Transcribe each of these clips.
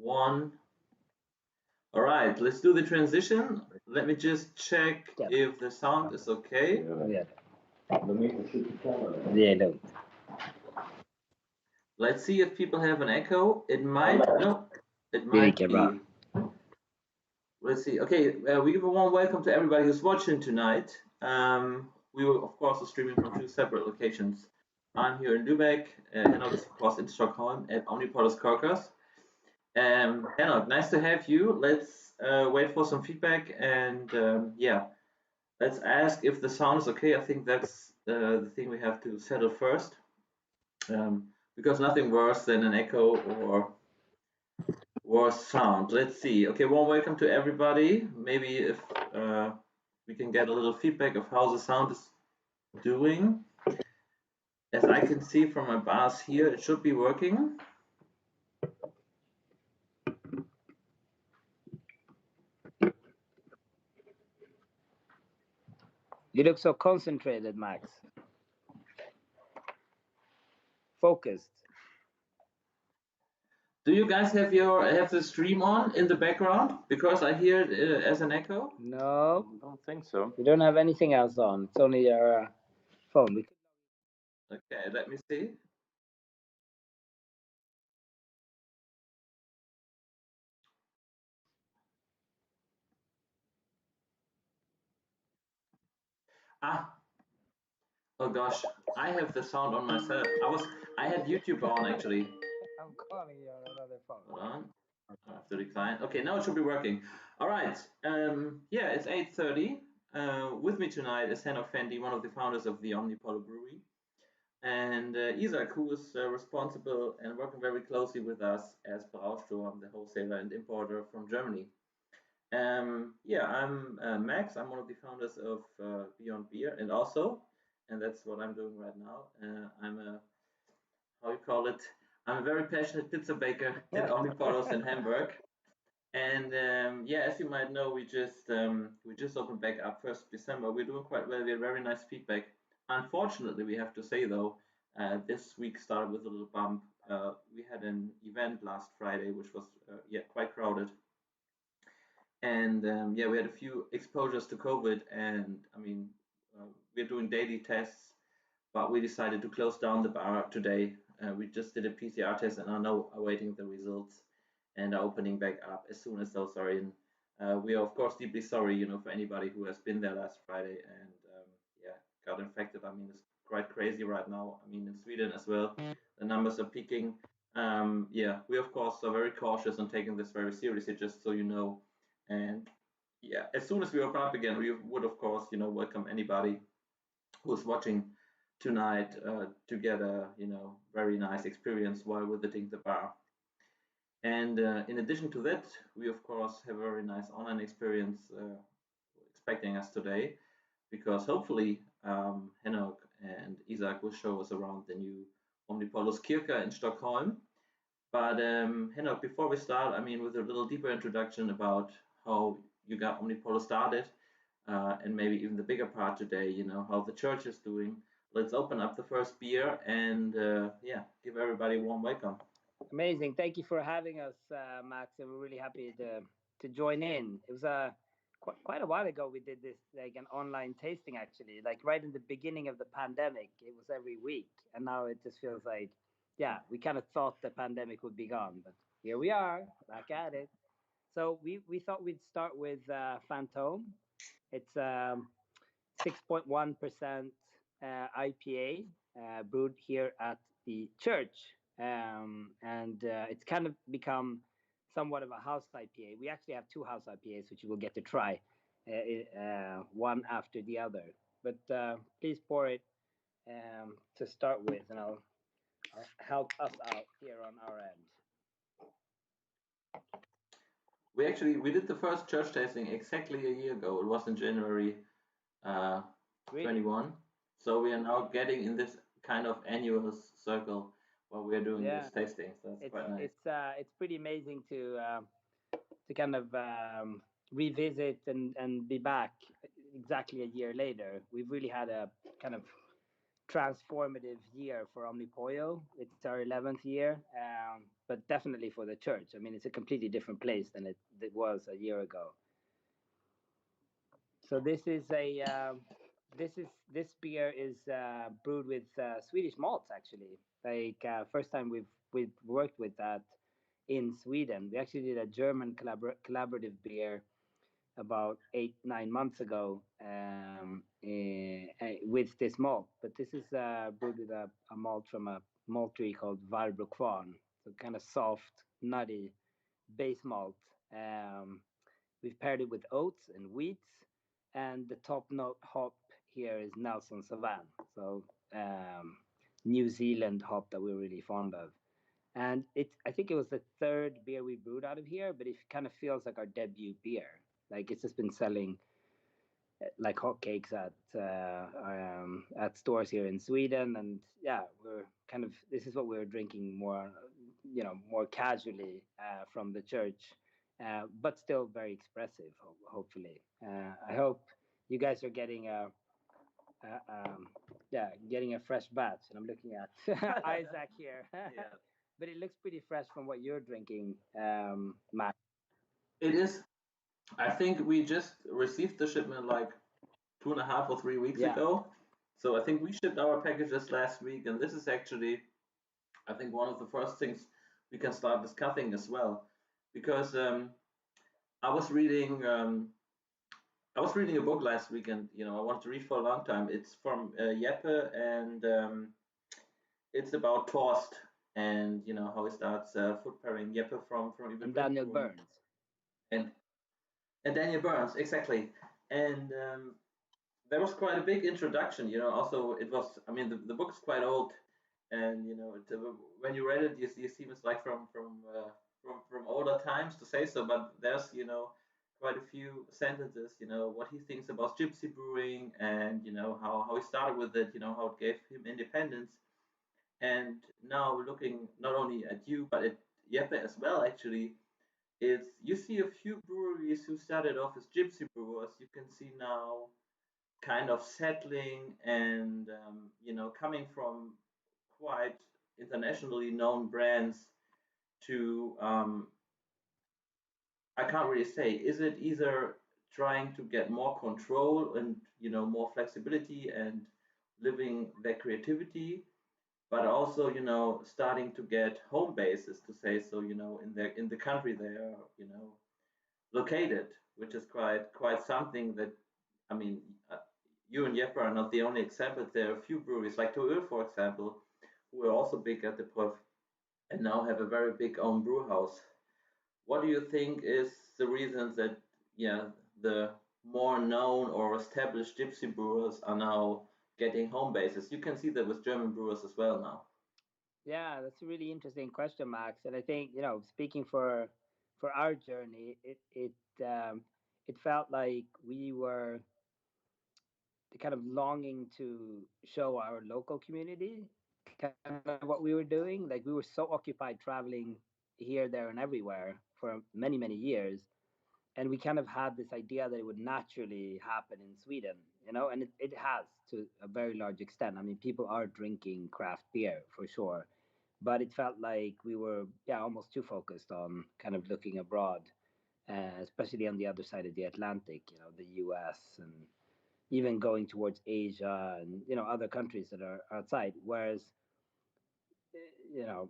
one. All right, let's do the transition. Let me just check if the sound is okay. Let's see if people have an echo. It might, no, it might be. Let's see. Okay, we give a warm welcome to everybody who's watching tonight. We will, of course, are streaming from two separate locations. I'm here in Lübeck, Henok is, of course, in Stockholm at Omnipollos Church. Henok, nice to have you. Let's wait for some feedback and yeah, let's ask if the sound is okay. I think that's the thing we have to settle first, because nothing worse than an echo or worse sound. Let's see. Okay, warm welcome to everybody. Maybe if we can get a little feedback of how the sound is doing. As I can see from my bars here, it should be working. You look so concentrated, Max. Focused. Do you guys have the stream on in the background? Because I hear it as an echo. No, I don't think so. we don't have anything else on. It's only your phone. Okay, let me see. Oh gosh, I have the sound on myself. I had YouTube on actually. I'm calling you on another phone. Hold on. I have to decline. Okay, now it should be working. All right. Yeah, it's 8:30. With me tonight is Henok Fentie, one of the founders of the Omnipollo Brewery, and Isaac, who is responsible and working very closely with us as Brausturm, the wholesaler and importer from Germany. Yeah, I'm Max. I'm one of the founders of Beyond Beer, and also, and that's what I'm doing right now. I'm a, how you call it? I'm a very passionate pizza baker at Omnipollos in Hamburg. And yeah, as you might know, we just opened back up 1st December. We're doing quite well. We had very nice feedback. Unfortunately, we have to say though, this week started with a little bump. We had an event last Friday, which was yeah, quite crowded. And yeah, we had a few exposures to COVID, and I mean, we're doing daily tests, but we decided to close down the bar today. We just did a PCR test and are now awaiting the results and are opening back up as soon as those are in. We are, of course, deeply sorry, you know, for anybody who has been there last Friday and yeah, got infected. I mean, it's quite crazy right now. I mean, in Sweden as well, the numbers are peaking. Yeah, we, of course, are very cautious and taking this very seriously, just so you know. And yeah, as soon as we open up again, we would, of course, you know, welcome anybody who's watching tonight to get a, you know, very nice experience while visiting the bar. And in addition to that, we of course have a very nice online experience expecting us today, because hopefully Henok and Isaac will show us around the new Omnipollos Kirche in Stockholm. But Henok, before we start, I mean, with a little deeper introduction about how you got Omnipollo started, and maybe even the bigger part today, you know, how the church is doing. Let's open up the first beer and yeah, give everybody a warm welcome. Amazing. Thank you for having us, Max. And we're really happy to join in. It was quite a while ago we did this, like an online tasting, actually, like right in the beginning of the pandemic. It was every week, and now it just feels like, yeah, we kind of thought the pandemic would be gone, but here we are back at it. So we thought we'd start with Phantom. It's 6.1% IPA, brewed here at the church. And it's kind of become somewhat of a house IPA. We actually have two house IPAs, which you will get to try one after the other. But please pour it to start with, and I'll help us out here on our end. We did the first church tasting exactly a year ago. It was in January 21. So we are now getting in this kind of annual circle while we are doing these tastings. That's quite nice. It's pretty amazing to kind of revisit and be back exactly a year later. We've really had a kind of transformative year for Omnipollo. It's our 11th year, but definitely for the church. I mean, it's a completely different place than it was a year ago. So this beer is brewed with Swedish malts, actually. Like first time we've worked with that in Sweden. We actually did a German collaborative beer about 8-9 months ago with this malt. But this is brewed with a malt from a maltery called Kvarn. So kind of soft, nutty base malt. We've paired it with oats and wheats, and the top note hop here is Nelson Sauvin. So New Zealand hop that we're really fond of. And I think it was the third beer we brewed out of here, but it kind of feels like our debut beer. Like it's just been selling like hotcakes at stores here in Sweden, and yeah, we're kind of this is what we're drinking more, more casually from the church, but still very expressive. Hopefully, I hope you guys are getting getting a fresh batch, and I'm looking at Isaac here. Yeah. But it looks pretty fresh from what you're drinking, Matt. It is. I think we just received the shipment like 2.5 or 3 weeks Yeah. ago. So I think we shipped our packages last week, and this is actually, I think, one of the first things we can start discussing as well, because I was reading a book last week, and I wanted to read for a long time. It's from Jeppe, and it's about Torst, and how he starts food pairing. Jeppe from even And Daniel Brewing. Burns. And Daniel Burns, exactly. And there was quite a big introduction. Also it was. I mean, the book's quite old, and when you read it, you see it's like from older times, to say so. But there's quite a few sentences. What he thinks about gypsy brewing, and how he started with it. How it gave him independence. And now looking not only at you but at Jeppe as well, actually, it's you see a few breweries who started off as gypsy brewers. You can see now kind of settling, and coming from quite internationally known brands to I can't really say, is it either trying to get more control and more flexibility and living their creativity, but also starting to get home bases, to say so, in the country they are located, which is quite something that, I mean, you and Jeppe are not the only examples. There are a few breweries like Tour, for example, who are also big at the pub and now have a very big own brew house. What do you think is the reasons that, yeah, the more known or established gypsy brewers are now getting home bases? You can see that with German brewers as well now. Yeah, that's a really interesting question, Max. And I think speaking for our journey, it felt like we were kind of longing to show our local community kind of what we were doing. Like we were so occupied traveling here, there, and everywhere for many, many years, and we kind of had this idea that it would naturally happen in Sweden, and it has to a very large extent. I mean, people are drinking craft beer for sure, but it felt like we were almost too focused on kind of looking abroad, especially on the other side of the Atlantic, the US, and even going towards Asia and other countries that are outside. Whereas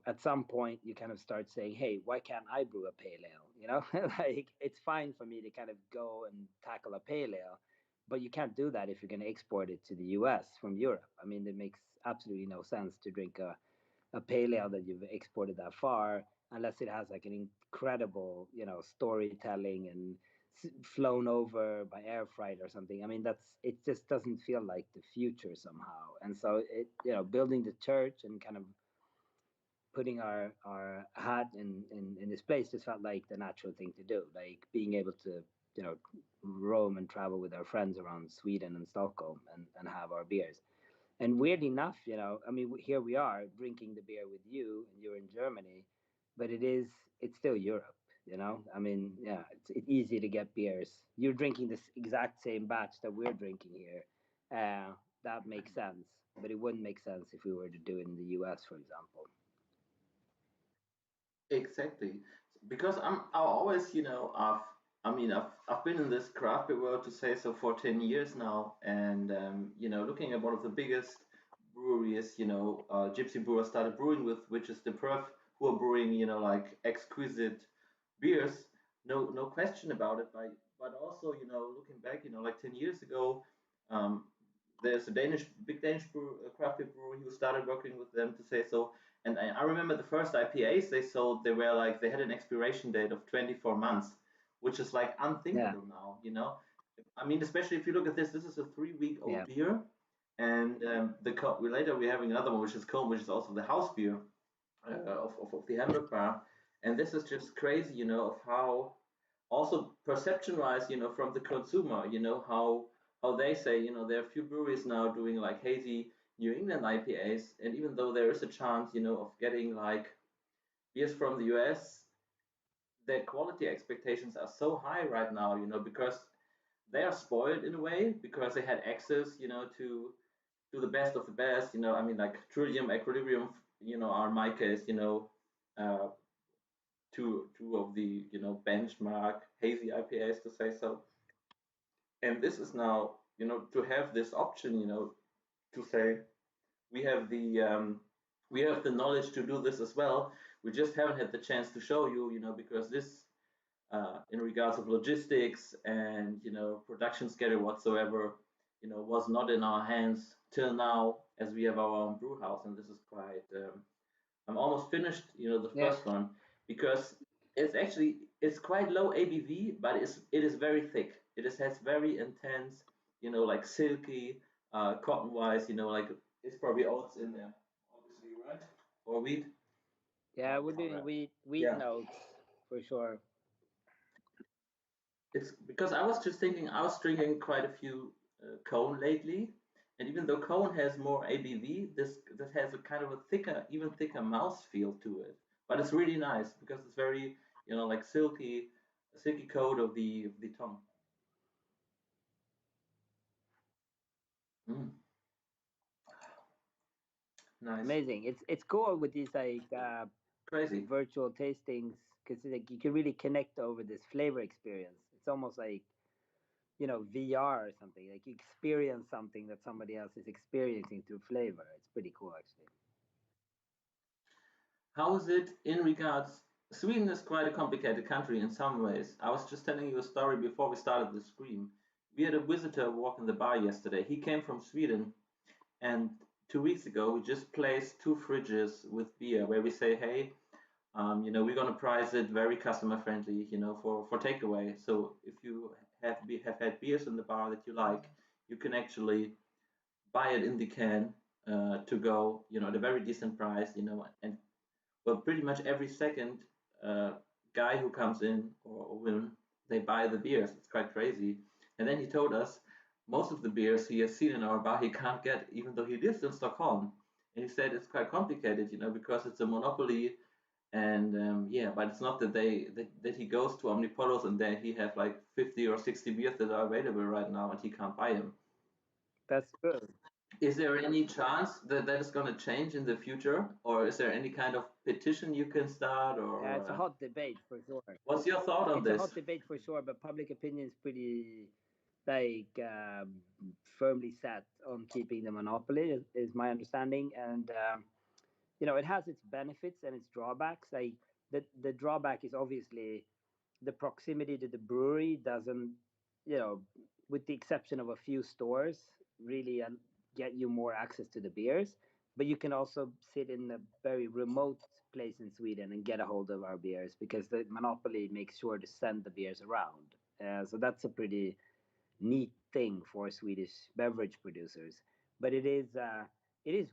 at some point you kind of start saying, hey, why can't I brew a pale ale? Like it's fine for me to kind of go and tackle a pale ale, but you can't do that if you're going to export it to the US from Europe. I mean, it makes absolutely no sense to drink a pale ale that you've exported that far unless it has like an incredible storytelling and flown over by air freight or something. I mean, it just doesn't feel like the future somehow. And so it building the church and kind of putting our hat in this place just felt like the natural thing to do, like being able to roam and travel with our friends around Sweden and Stockholm and have our beers. And weirdly enough, I mean, here we are drinking the beer with you, and you're in Germany, but it's still Europe, I mean, yeah, it's easy to get beers. You're drinking this exact same batch that we're drinking here. That makes sense. but it wouldn't make sense if we were to do it in the US, for example. Exactly, because I always, I've been in this craft beer world, to say so, for 10 years now, and looking at one of the biggest breweries, Gypsy Brewer started brewing with, which is the Perf, who are brewing, like exquisite beers, no question about it. But also, looking back, like 10 years ago, um, there's a big Danish craft beer brewery who started working with them, to say so. And I remember the first IPAs they sold, they had an expiration date of 24 months, which is like unthinkable now. I mean, especially if you look at this is a 3-week-old beer. And later we're having another one, which is Comb, which is also the house beer of the Hamburg bar. And this is just crazy, of how, also perception wise, from the consumer, how they say, there are a few breweries now doing like hazy New England IPAs, and even though there is a chance, of getting like beers from the US, their quality expectations are so high right now, because they are spoiled in a way, because they had access, to the best of the best, I mean, like Trillium, Equilibrium, are in my case, uh, two of the, benchmark hazy IPAs, to say so. And this is now, to have this option, to say we have the knowledge to do this as well. We just haven't had the chance to show you, because this, in regards of logistics and production schedule whatsoever, was not in our hands till now, as we have our own brew house, and this is quite. I'm almost finished, the first one, because it's quite low ABV, but it is very thick. Has very intense, like silky, cotton wise, like it's probably oats in there, obviously, right? Or wheat. Yeah, we're doing wheat notes for sure. It's because I was just thinking, I was drinking quite a few Cone lately, and even though Cone has more ABV, this has a kind of a even thicker mouth feel to it. But it's really nice because it's very, like silky coat of the tongue. Mm, nice. Amazing. It's cool with these like Crazy virtual tastings, because like you can really connect over this flavor experience. It's almost like VR or something. Like you experience something that somebody else is experiencing through flavor. It's pretty cool, actually. How is it in regards? Sweden is quite a complicated country in some ways. I was just telling you a story before we started the stream. We had a visitor walk in the bar yesterday. He came from Sweden, and 2 weeks ago we just placed 2 fridges with beer, where we say, hey, we're gonna price it very customer friendly, for takeaway. So if you have had beers in the bar that you like, you can actually buy it in the can, to go, at a very decent price, and well, pretty much every second uh, guy who comes in, or woman, they buy the beers. It's quite crazy. And then he told us most of the beers he has seen in our bar he can't get, even though he lives in Stockholm. And he said it's quite complicated, because it's a monopoly. And yeah, but it's not that he goes to Omnipollos and then he have like 50 or 60 beers that are available right now and he can't buy them. That's good. Is there any chance that that is going to change in the future, or is there any kind of petition you can start, or Yeah, it's a hot debate for sure. what's your thought on It's a this? hot debate for sure, but public opinion is pretty like firmly set on keeping the monopoly, is my understanding. And it has its benefits and its drawbacks. Like the drawback is obviously the proximity to the brewery doesn't, with the exception of a few stores, really get you more access to the beers. But you can also sit in a very remote place in Sweden and get a hold of our beers, because the monopoly makes sure to send the beers around. So that's a pretty neat thing for Swedish beverage producers. But it is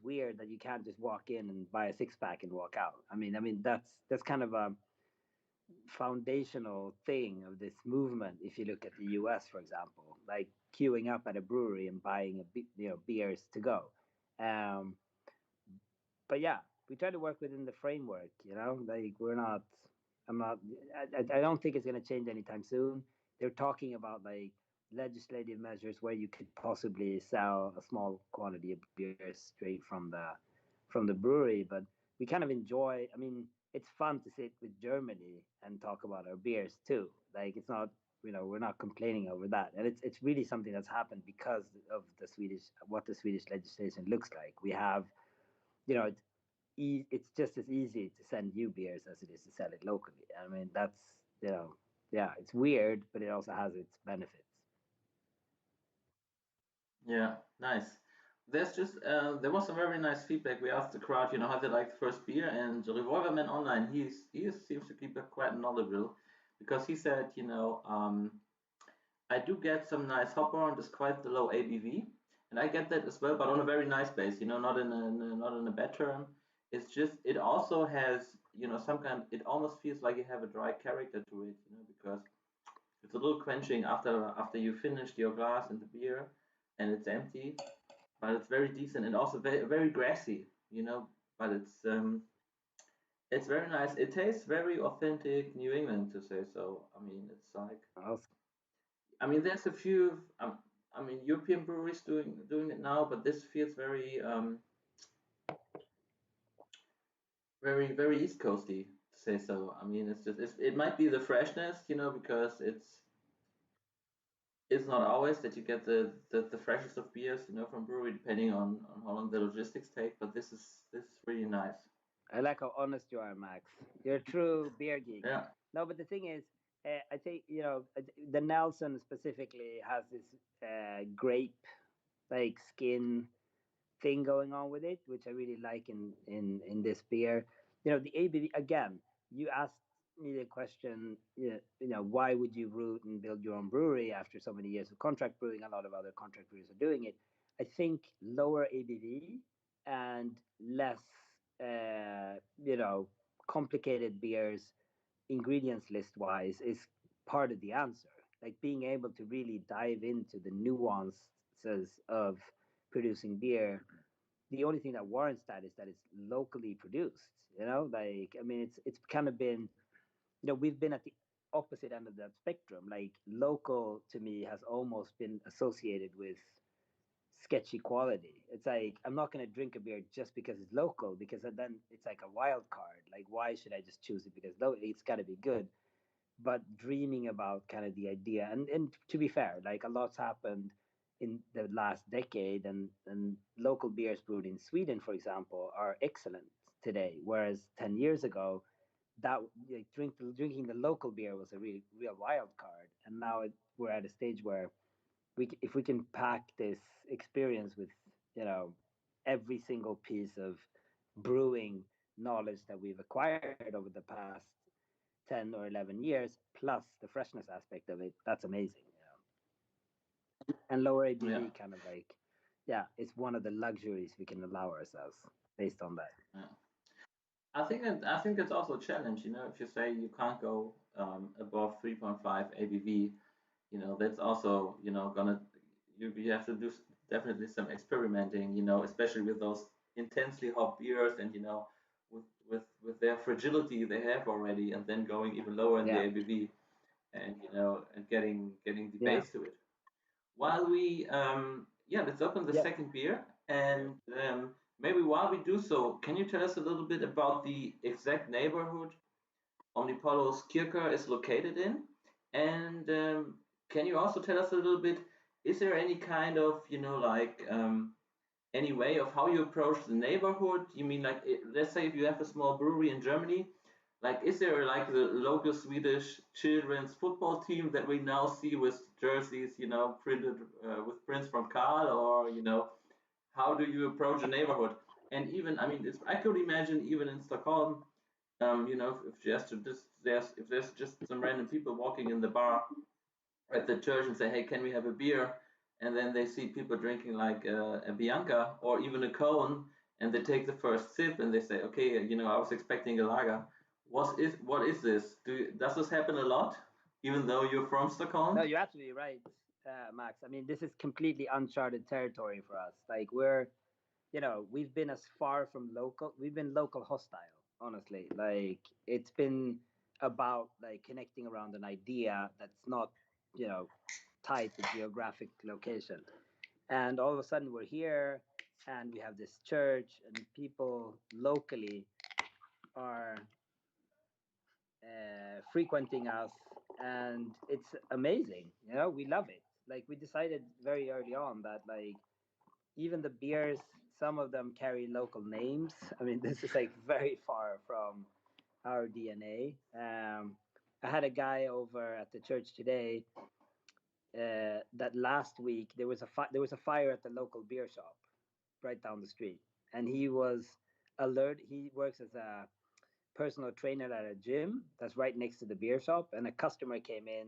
weird that you can't just walk in and buy a 6-pack and walk out. I mean that's kind of a foundational thing of this movement. If you look at the US, for example, like queuing up at a brewery and buying beers to go. Um, but yeah, we try to work within the framework. Like we're not. I'm not. I don't think it's going to change anytime soon. They're talking about like legislative measures where you could possibly sell a small quantity of beer straight from the brewery. But we kind of enjoy. I mean, it's fun to sit with Germany and talk about our beers too. Like it's not, we're not complaining over that, and it's really something that's happened because of what the Swedish legislation looks like. We have, it's it's just as easy to send you beers as it is to sell it locally. I mean, that's yeah, it's weird, but it also has its benefits. Yeah, nice. There was some very nice feedback. We asked the crowd, how they liked the first beer, and Revolverman Online, he seems to keep it quite knowledgeable, because he said, I do get some nice hopper on despite the low ABV, and I get that as well, but on a very nice base, not in a bad term. It's just it also has, some kind. It almost feels like you have a dry character to it, because it's a little quenching after you finished your glass and the beer, and it's empty, but it's very decent and also very grassy, But it's very nice. It tastes very authentic New England, to say so. I mean, it's like, Also, there's a few. European breweries doing it now, but this feels very East Coasty, to say so. I mean, it might be the freshness, because it's not always that you get the freshest of beers, from brewery, depending on how long the logistics take. But this is really nice. I like how honest you are, Max. You're a true beer geek. Yeah, No, but the thing is, I think the Nelson specifically has this grape like skin thing going on with it, which I really like in this beer. The ABV again. You asked me the question. Why would you root and build your own brewery after so many years of contract brewing? A lot of other contract brewers are doing it. I think lower ABV and less, complicated beers, ingredients list wise, is part of the answer. Like being able to really dive into the nuances of producing beer. The only thing that warrants that is that it's locally produced. Like I mean, it's kind of been, we've been at the opposite end of that spectrum. Like local to me has almost been associated with sketchy quality. It's like I'm not going to drink a beer just because it's local, because then it's like a wild card. Like why should I just choose it because it's got to be good? But dreaming about kind of the idea, and to be fair, like a lot's happened in the last decade, and local beers brewed in Sweden, for example, are excellent today, whereas 10 years ago that like, drinking the local beer was a real wild card. And now we're at a stage where if we can pack this experience with every single piece of brewing knowledge that we've acquired over the past 10 or 11 years, plus the freshness aspect of it, that's amazing. And lower yeah, ABV kind of like, yeah, it's one of the luxuries we can allow ourselves based on that. yeah. I think it's also a challenge. If you say you can't go above 3.5 ABV, that's also gonna you have to do definitely some experimenting. Especially with those intensely hot beers, and with their fragility they have already, and then going even lower in the Yeah, ABV, and and getting the yeah, base to it. While we yeah, let's open the yeah, second beer, and maybe while we do so, can you tell us a little bit about the exact neighborhood Omnipollos Kirche is located in? And can you also tell us a little bit, is there any kind of, like any way of how you approach the neighborhood? You mean like, let's say if you have a small brewery in Germany, like is there like the local Swedish children's football team that we now see with jerseys, printed with prints from Karl, or how do you approach a neighborhood? And even, I mean, I could imagine even in Stockholm, if there's just some random people walking in the bar at the church and say, "Hey, can we have a beer?" And then they see people drinking like a Bianca or even a cone, and they take the first sip and they say, "Okay, I was expecting a lager. What is this? Does this happen a lot, even though you're from no, Stockholm?" you're absolutely right, Max. I mean, this is completely uncharted territory for us. Like we've been as far from local, we've been local hostile, honestly. Like it's been about like connecting around an idea that's not, you know tight the geographic location. And all of a sudden we're here and we have this church and people locally are frequenting us, and it's amazing. We love it. Like, we decided very early on that, like, even the beers, some of them carry local names. I mean, this is like very far from our DNA. I had a guy over at the church today that last week there was a fire at the local beer shop right down the street, and he was alert. He works as a personal trainer at a gym that's right next to the beer shop, and a customer came in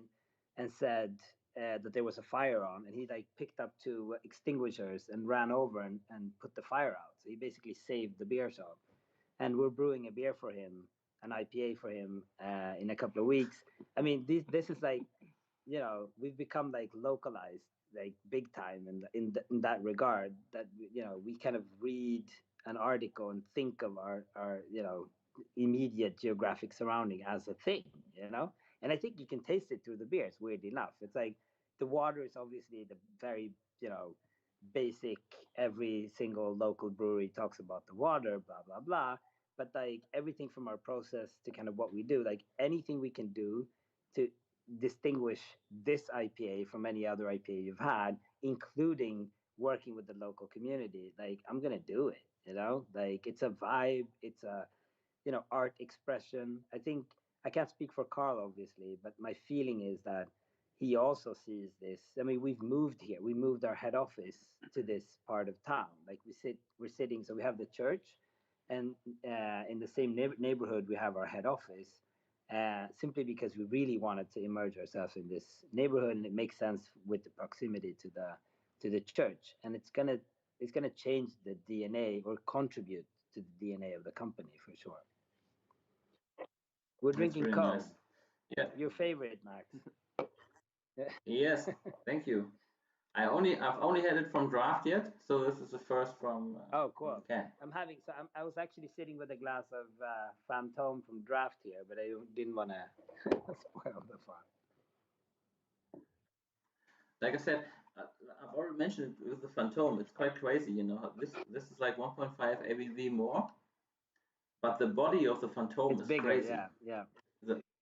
and said that there was a fire on, and he like picked up two extinguishers and ran over and put the fire out. So he basically saved the beer shop, and we're brewing a beer for him, an IPA for him in a couple of weeks. I mean, this is like, we've become like localized, like big time in that regard, that we kind of read an article and think of our immediate geographic surrounding as a thing, and I think you can taste it through the beers, weirdly enough. It's like the water is obviously the very basic, every single local brewery talks about the water, blah blah blah, but like everything from our process to kind of what we do, like anything we can do to distinguish this IPA from any other IPA you've had, including working with the local community, like I'm gonna do it. Like it's a vibe, it's a art expression. I think I can't speak for Carl, obviously, but my feeling is that he also sees this. I mean, we've moved here. We moved our head office to this part of town. Like we're sitting. So we have the church, and in the same neighborhood we have our head office. Simply because we really wanted to immerse ourselves in this neighborhood, and it makes sense with the proximity to the church, and it's gonna change the DNA or contribute to the DNA of the company for sure. We're drinking really Coke. Nice. Yeah. Your favorite, Max. Yes, thank you. I've only had it from draft yet, so this is the first from. Oh, cool. Okay. I was actually sitting with a glass of Phantom from draft here, but I didn't want to spoil the fun. Like I said, I've already mentioned it with the Phantom. It's quite crazy, This is like 1.5 ABV more, but the body of the Phantom is bigger, crazy. Yeah.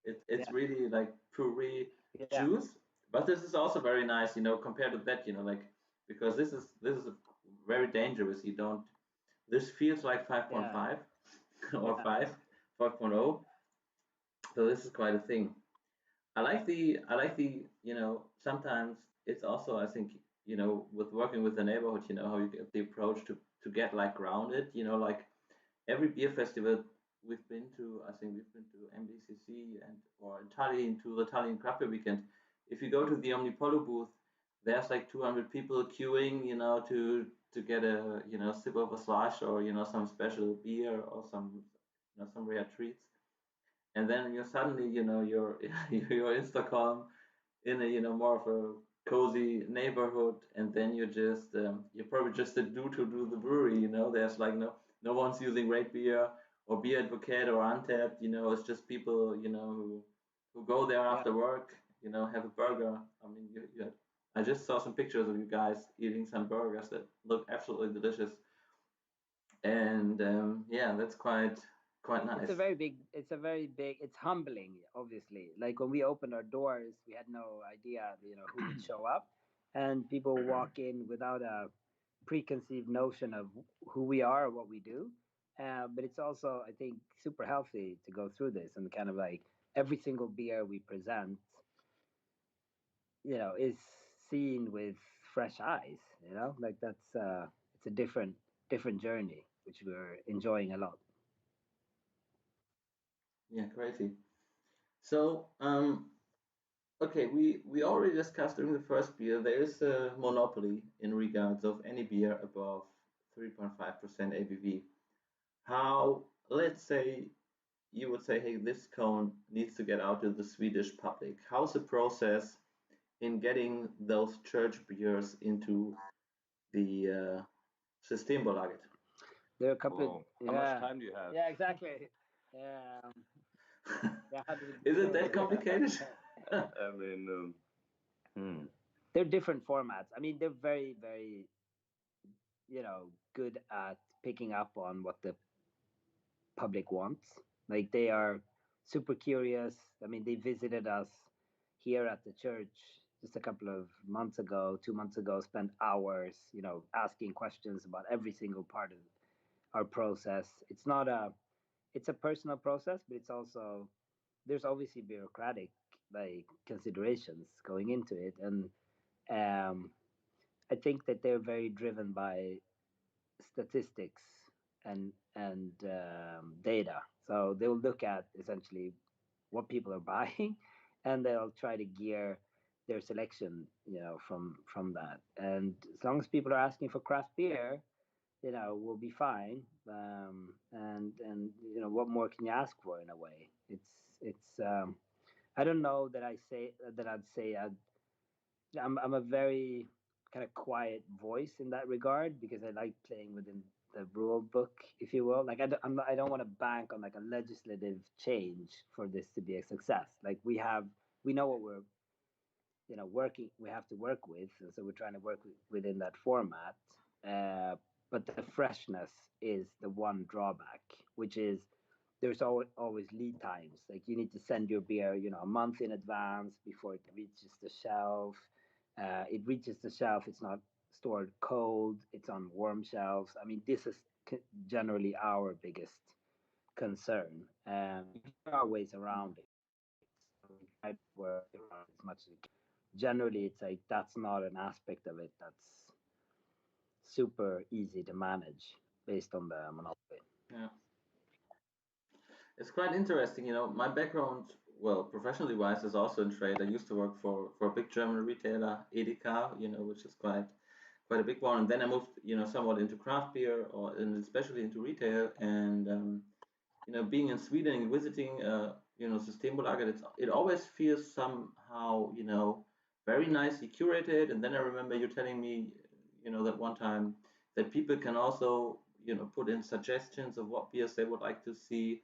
It's really like puree juice, but this is also very nice, compared to that, like, because this is very dangerous. This feels like 5.5 or 5.0. So this is quite a thing. I like the sometimes it's also, I think, with working with the neighborhood, how you get the approach to get like grounded, like every beer festival we've been to. I think we've been to MBCC or in Tallinn, to the Tallinn Craft Beer Weekend. If you go to the Omnipollo booth, there's like 200 people queuing, to get a sip of a slush, or some special beer, or some rare treats. And then you suddenly, you're you're in Stockholm, in a more of a cozy neighborhood, and then you're probably just a dude to do the brewery. There's like no one's using Rate Beer or Beer Advocate or Untapped. It's just people who go there after work, have a burger. I mean, I just saw some pictures of you guys eating some burgers that look absolutely delicious, and that's quite nice. It's a very big, it's humbling, obviously. Like when we opened our doors, we had no idea, who would show up, and people walk in without a preconceived notion of who we are or what we do. But it's also, I think, super healthy to go through this, and kind of like every single beer we present, is seen with fresh eyes. Like that's it's a different journey, which we're enjoying a lot. Yeah, crazy. So, okay, we already discussed during the first beer, there is a monopoly in regards of any beer above 3.5% ABV. How, let's say, you would say, hey, this cone needs to get out to the Swedish public. How's the process in getting those church beers into the Systembolaget? There are a couple. How much time do you have? Yeah, exactly. Is it that complicated? I mean, they're different formats. I mean, they're very, very, good at picking up on what the public wants. Like they are super curious. I mean, they visited us here at the church just a couple of months ago, 2 months ago, spent hours, asking questions about every single part of our process. It's a personal process, but it's also, there's obviously bureaucratic like considerations going into it. And um, I think that they're very driven by statistics and data. So they'll look at essentially what people are buying, and they'll try to gear their selection, from that. And as long as people are asking for craft beer, we'll be fine. And what more can you ask for in a way? It's I don't know that I'd say I'm a very kind of quiet voice in that regard because I like playing within the rule book, if you will. Like I don't want to bank on like a legislative change for this to be a success. Like we know what we're working we have to work with, and so we're trying to work within that format. But the freshness is the one drawback, which is there's always lead times. Like you need to send your beer, a month in advance before it reaches the shelf. It reaches the shelf. It's not stored cold. It's on warm shelves. I mean, this is generally our biggest concern. There are ways around it. So we try to work around as much as we can. Generally, it's like that's not an aspect of it that's super easy to manage based on the monopoly. Yeah. It's quite interesting, my background, well, professionally wise, is also in trade. I used to work for a big German retailer, Edeka, which is quite a big one. And then I moved, somewhat into craft beer and especially into retail. And being in Sweden and visiting, Systembolaget, it always feels somehow, very nicely curated. And then I remember you telling me, that one time that people can also, put in suggestions of what beers they would like to see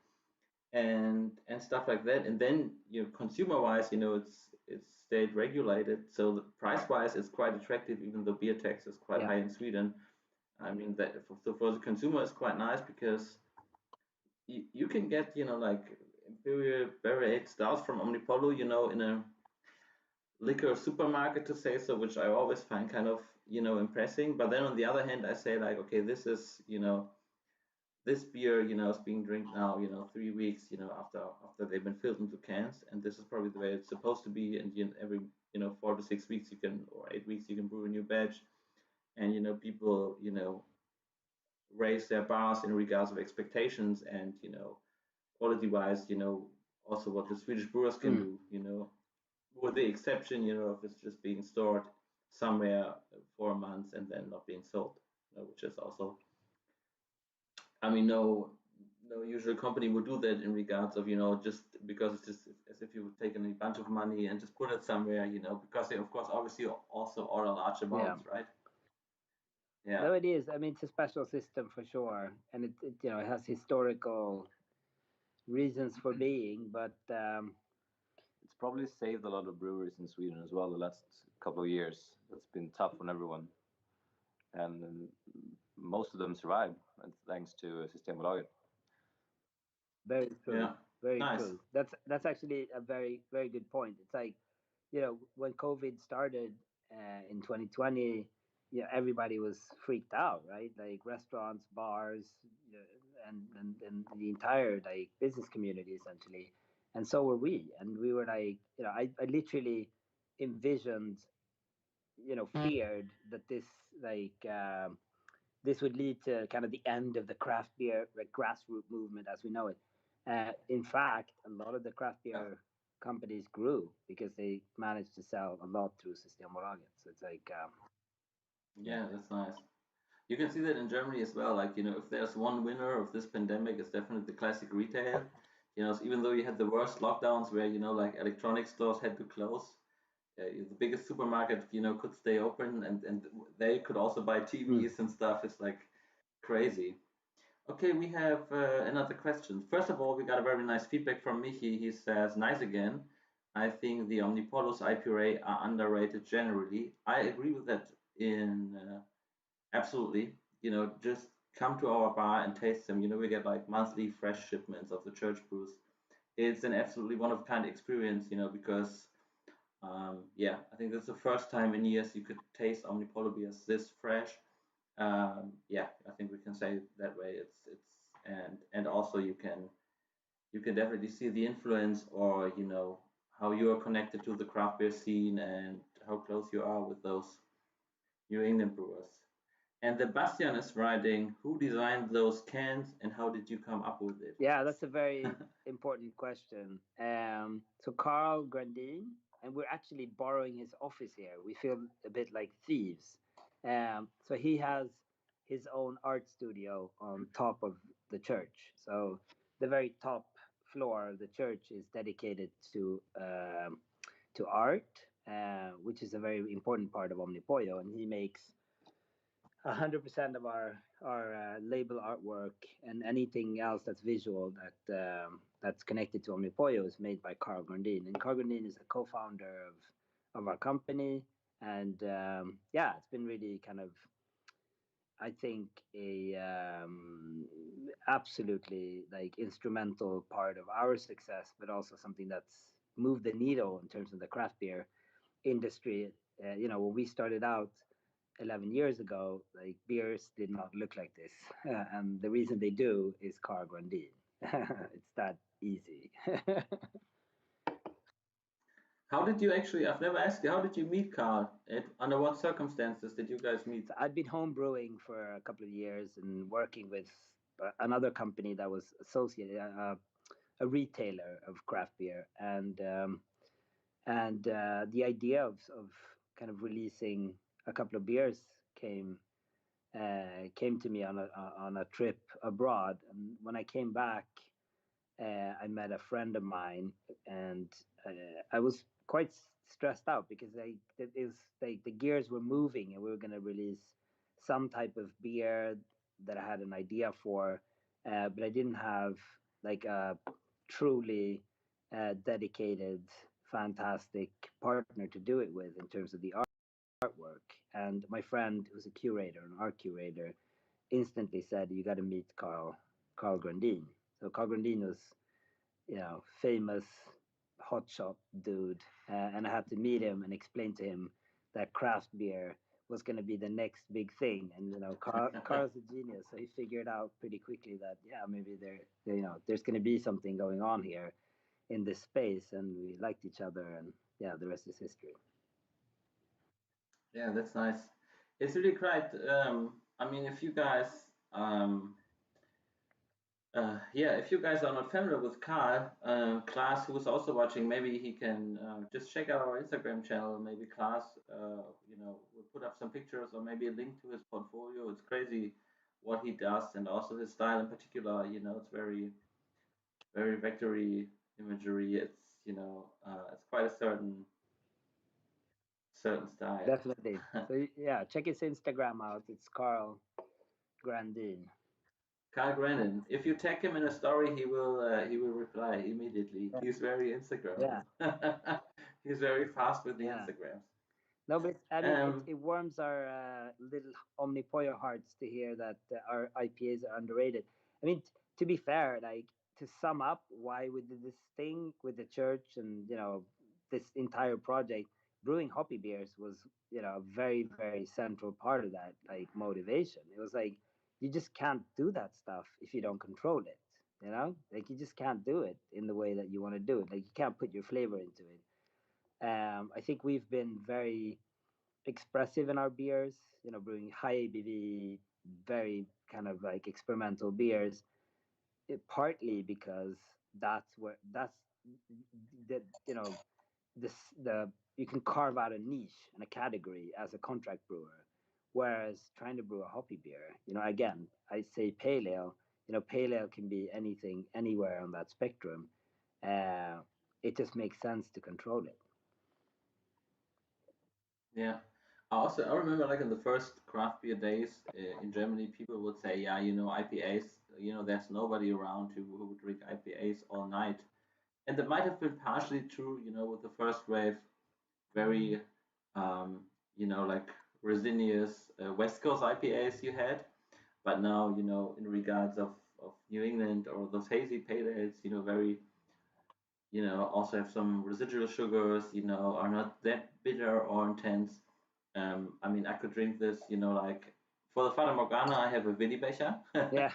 and stuff like that. And then, consumer wise, it's state regulated, so the price wise it's quite attractive, even though beer tax is quite high in Sweden. I mean that for the consumer it's quite nice because you can get, like Imperial Barrel styles from Omnipollo, in a liquor supermarket, to say so, which I always find kind of, impressing. But then on the other hand, I say like, okay, this beer, is being drank now, 3 weeks, after they've been filled into cans, and this is probably the way it's supposed to be. And every 4 to 6 weeks or 8 weeks you can brew a new batch, and people raise their bars in regards of expectations, and quality wise, also what the Swedish brewers can do, with the exception, of it's just being stored somewhere for months and then not being sold, which is also, I mean, no usual company would do that in regards of, just because it's just as if you would take a bunch of money and just put it somewhere, because they of course obviously also order large amounts, right? Yeah. No, it is. I mean, it's a special system for sure, and it has historical reasons for being, but it's probably saved a lot of breweries in Sweden as well the last couple of years. It's been tough on everyone, and most of them survived thanks to Systembolaget. Very true. Yeah. Very Nice. true. That's actually a very, very good point. It's like, when COVID started in 2020, everybody was freaked out, right? Like restaurants, bars, and the entire like business community essentially, and so were we. And we were like, I literally envisioned, feared that this would lead to kind of the end of the craft beer like grassroots movement as we know it. In fact, a lot of the craft beer companies grew because they managed to sell a lot through Systembolaget. So it's like, Yeah, that's nice. You can see that in Germany as well. Like, if there's one winner of this pandemic, it's definitely the classic retail. So even though you had the worst lockdowns where, like electronic stores had to close, the biggest supermarket, could stay open, and they could also buy TVs and stuff. It's like crazy. Okay, we have another question. First of all, we got a very nice feedback from Michi. He says, nice again. I think the Omnipollos IPA are underrated generally. I agree with that in absolutely. Just come to our bar and taste them. We get like monthly fresh shipments of the church brews. It's an absolutely one of a kind experience, because yeah, I think that's the first time in years you could taste Omnipollo beers this fresh. Yeah, I think we can say it that way. It's and also you can definitely see the influence, or how you are connected to the craft beer scene and how close you are with those New England brewers. And the Bastian is writing, who designed those cans and how did you come up with it? Yeah, that's a very important question. So Carl Grandin, and we're actually borrowing his office here. We feel a bit like thieves. So he has his own art studio on top of the church. So the very top floor of the church is dedicated to art, which is a very important part of Omnipollo, and he makes 100% of our label artwork and anything else that's visual that's connected to Omnipollo is made by Carl Grandin. And Carl Grandin is a co-founder of our company, and yeah, it's been really kind of, I think, a absolutely like instrumental part of our success, but also something that's moved the needle in terms of the craft beer industry. When we started out 11 years ago, like beers did not look like this. And the reason they do is Carl Grandin. It's that easy. How did you actually? I've never asked you. How did you meet Carl? Under what circumstances did you guys meet? So I'd been home brewing for a couple of years and working with another company that was associated, a retailer of craft beer, and the idea of kind of releasing a couple of beers came came to me on a trip abroad. And when I came back, I met a friend of mine, and I was quite stressed out because it was like the gears were moving, and we were going to release some type of beer that I had an idea for, but I didn't have like a truly dedicated, fantastic partner to do it with in terms of the artwork. And my friend, who's a curator, an art curator, instantly said, "You got to meet Carl Grandin." So Carl Grandin was, famous hotshot dude, and I had to meet him and explain to him that craft beer was going to be the next big thing. And Carl's a genius, so he figured out pretty quickly that maybe there's going to be something going on here in this space, and we liked each other, and yeah, the rest is history. Yeah, that's nice. It's really quite. I mean, if you guys, um, yeah, if you guys are not familiar with Carl, Klaas, who is also watching, maybe he can just check out our Instagram channel. Maybe Klaas, will put up some pictures or maybe a link to his portfolio. It's crazy what he does, and also his style in particular. It's very, very vectory imagery. It's quite a certain style. Definitely. So yeah, check his Instagram out. It's Carl Grandin. Carl Grennan. If you tag him in a story, he will reply immediately. Yeah. He's very Instagram. Yeah. He's very fast with the Yeah. Instagrams. No, but I mean, Um, it warms our little Omnipollo hearts to hear that our IPAs are underrated. I mean, to be fair, like to sum up why we did this thing with the church and this entire project, brewing hoppy beers was a very very central part of that like motivation. It was like you just can't do that stuff if you don't control it. Like you just can't do it in the way that you want to do it. Like you can't put your flavor into it. I think we've been very expressive in our beers, brewing high ABV, very kind of like experimental beers, partly because that's the, this, the, you can carve out a niche and a category as a contract brewer. Whereas trying to brew a hoppy beer, again, I say pale ale, pale ale can be anything, anywhere on that spectrum. Uh, it just makes sense to control it. yeah. I remember like in the first craft beer days in Germany, people would say, yeah, IPAs. There's nobody around who would drink IPAs all night. and that might have been partially true, with the first wave, very, like resinous West Coast IPAs you had. But now, in regards of New England or those hazy pale ales, very, also have some residual sugars, are not that bitter or intense. I mean, I could drink this, like for the Fata Morgana, I have a Willibecher. Yeah.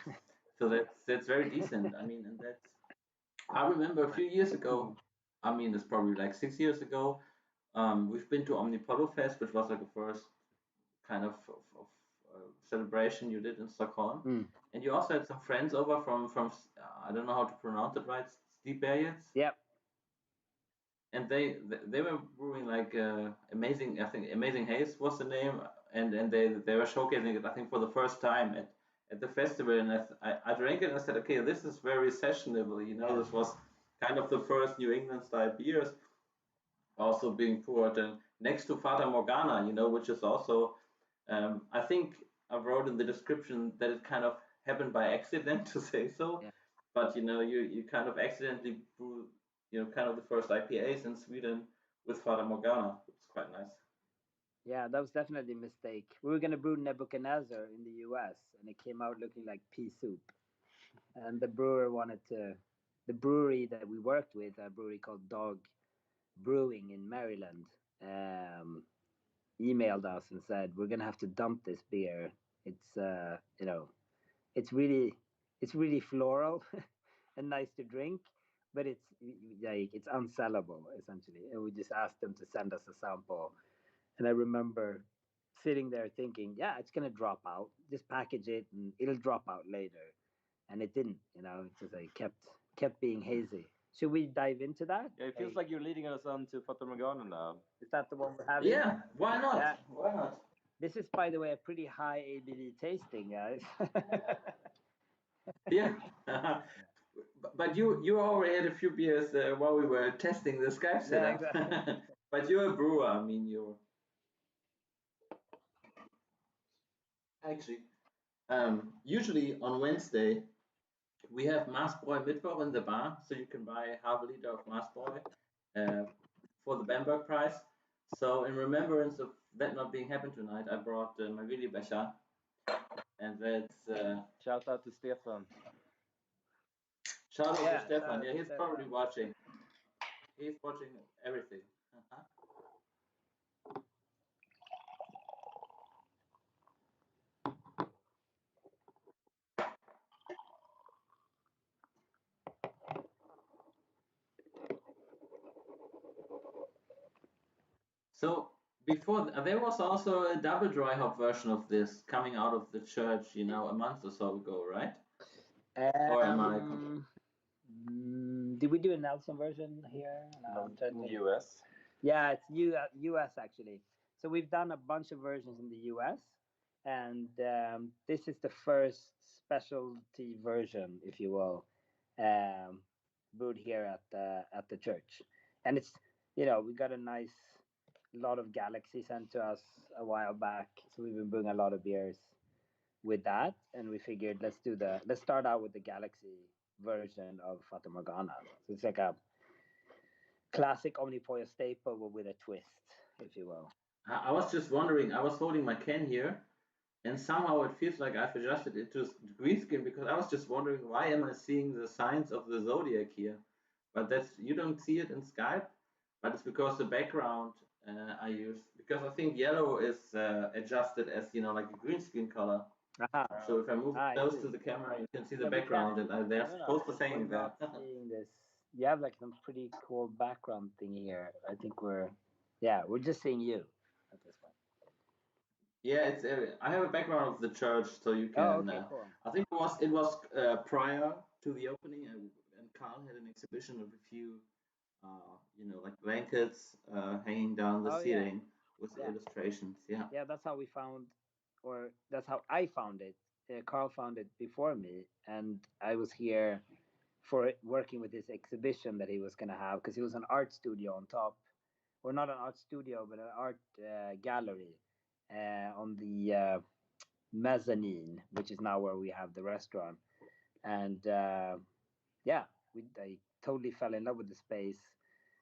So that's very decent. I mean, and that's, I remember a few years ago, I mean, it's probably like 6 years ago, we've been to Omnipollo Fest, which was like the first kind of celebration you did in Stockholm. And you also had some friends over from I don't know how to pronounce it right, Stiberius. Yep. And they were brewing like amazing, I think Amazing Haze was the name, and they were showcasing it, I think, for the first time at the festival. And I drank it and I said, okay, this is very sessionable. This was kind of the first New England style beers also being poured and next to Fata Morgana, which is also, I think I wrote in the description that it kind of happened by accident, to say so. Yeah. But you kind of accidentally brew, kind of the first IPAs in Sweden with Fata Morgana. It's quite nice. Yeah, that was definitely a mistake. We were gonna brew Nebuchadnezzar in the U.S. and it came out looking like pea soup. And the brewery that we worked with, a brewery called Dog Brewing in Maryland, emailed us and said, we're gonna have to dump this beer. It's it's really floral and nice to drink, but it's like it's unsellable essentially. And we just asked them to send us a sample. And I remember sitting there thinking, yeah, it's gonna drop out. Just package it and it'll drop out later. And it didn't, it's just like kept being hazy. Should we dive into that? Yeah, it feels like you're leading us on to Fata Morgana now. Is that the one we're having? Yeah, why not? Yeah. Why not? This is, by the way, a pretty high ABV tasting, guys. Yeah. But you already had a few beers while we were testing the Skype setup. Yeah, exactly. But you're a brewer. I mean, you're actually usually on Wednesday we have Maßbräu Mittwoch in the bar, so you can buy half a liter of Maßbräu for the Bamberg price. So in remembrance of that not being happened tonight, I brought my Willibecher, and that's Shout out to Stefan. Shout out to Stefan. Yeah, he's Stefan. probably watching. He's watching everything. So before there was also a double dry hop version of this coming out of the church, a month or so ago, right? Or am I? Did we do a Nelson version here? In the US? Yeah, it's US actually. So we've done a bunch of versions in the US, and this is the first specialty version, if you will, brewed here at the church. And it's we got a nice lot of Galaxy sent to us a while back, so we've been brewing a lot of beers with that, and we figured let's start out with the Galaxy version of Fata Morgana. So it's like a classic Omnipollo staple, but with a twist, if you will. I was just wondering. I was holding my can here, and somehow it feels like I've adjusted it to greenscreen because I was just wondering why am I seeing the signs of the zodiac here? But that's you don't see it in Skype, but it's because the background I use because I think yellow is adjusted as like a green screen color. So if I move close to the camera, you can see the background, and they're supposed to saying that. Seeing this, you have like some pretty cool background thing here. I think we're just seeing you at this point. Yeah, it's I have a background of the church, so you can. Okay, cool. I think it was prior to the opening, and Carl had an exhibition of a few, like blankets hanging down the ceiling with illustrations. Yeah. Yeah, that's how we found, or that's how I found it. Carl found it before me, and I was here for working with this exhibition that he was gonna have because he was an art studio on top, or not an art studio, but an art gallery on the mezzanine, which is now where we have the restaurant. And totally fell in love with the space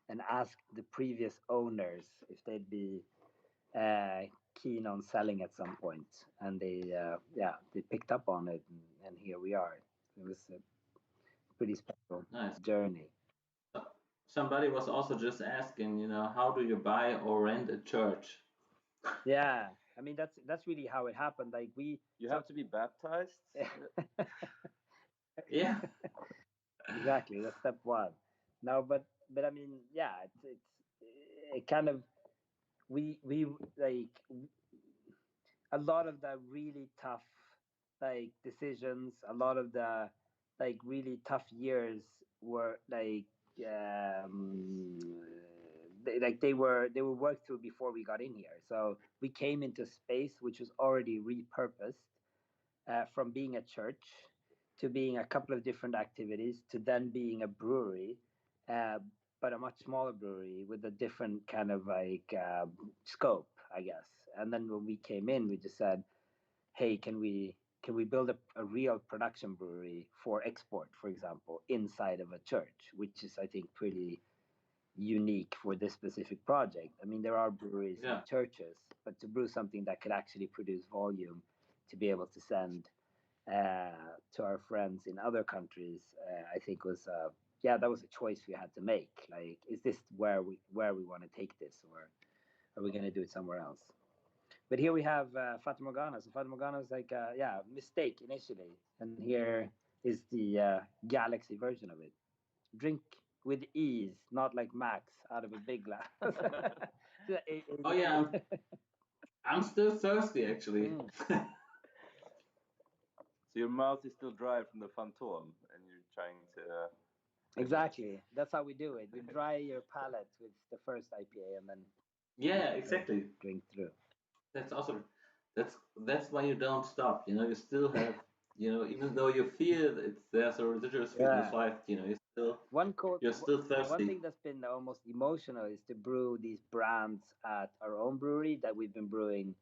and asked the previous owners if they'd be keen on selling at some point, and they picked up on it, and here we are. It was a pretty special journey. Somebody was also just asking, how do you buy or rent a church? Yeah, I mean that's really how it happened. Like you have to be baptized. Yeah, exactly. That's step one. No, but I mean, yeah, it kind of we like a lot of the really tough like decisions, a lot of the like really tough years were like they were worked through before we got in here. So we came into space which was already repurposed from being a church to being a couple of different activities to then being a brewery, but a much smaller brewery with a different kind of like scope, I guess. And then when we came in, we just said, hey, can we build a real production brewery for export, for example, inside of a church, which is, I think, pretty unique for this specific project. I mean, there are breweries in churches, but to brew something that could actually produce volume to be able to send to our friends in other countries, I think was that was a choice we had to make. Like, is this where we want to take this, or are we going to do it somewhere else? But here we have Fata Morgana. So Fata Morgana is like mistake initially, and here is the Galaxy version of it. Drink with ease, not like Max out of a big glass. Oh yeah, I'm still thirsty actually. So your mouth is still dry from the Phantom, and you're trying to. Exactly. That's how we do it. We dry your palate with the first IPA, and then exactly drink through. That's awesome. That's why you don't stop. You still have. Even though you feel there's a residual sweetness left. You still. You're still thirsty. One thing that's been almost emotional is to brew these brands at our own brewery that we've been brewing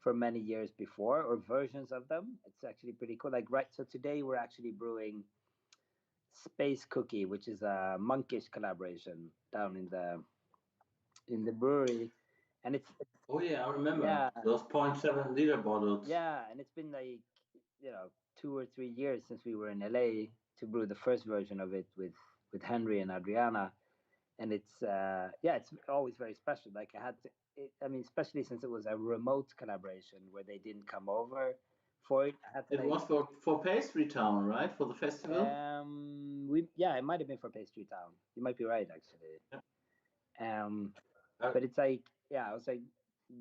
for many years before, or versions of them. It's actually pretty cool. Like so today we're actually brewing Space Cookie, which is a Monkish collaboration down in the brewery, and it's oh yeah, I remember those 0.7 liter bottles. Yeah, and it's been like 2 or 3 years since we were in LA to brew the first version of it with Henry and Adriana, and it's it's always very special. Like I had to. I mean, especially since it was a remote collaboration where they didn't come over for it. It was for Pastry Town, right? For the festival. It might have been for Pastry Town. You might be right, actually. But it's like I was like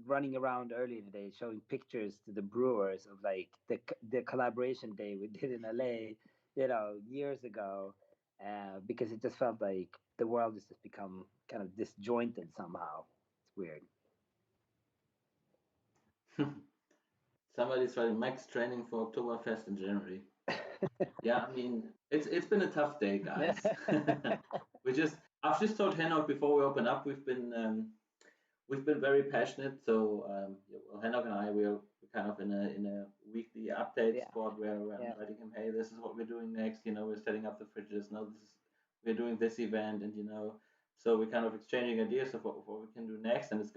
running around earlier today showing pictures to the brewers of like the collaboration day we did in LA, years ago, because it just felt like the world has just become kind of disjointed somehow. It's weird. Somebody's writing Max training for Oktoberfest in January. Yeah, I mean it's been a tough day, guys. I've just told Henok before we open up, we've been very passionate. So Henok and I we're kind of in a weekly update spot where I'm writing him, hey, this is what we're doing next. We're setting up the fridges. No, we're doing this event, and so we're kind of exchanging ideas of what we can do next, and it's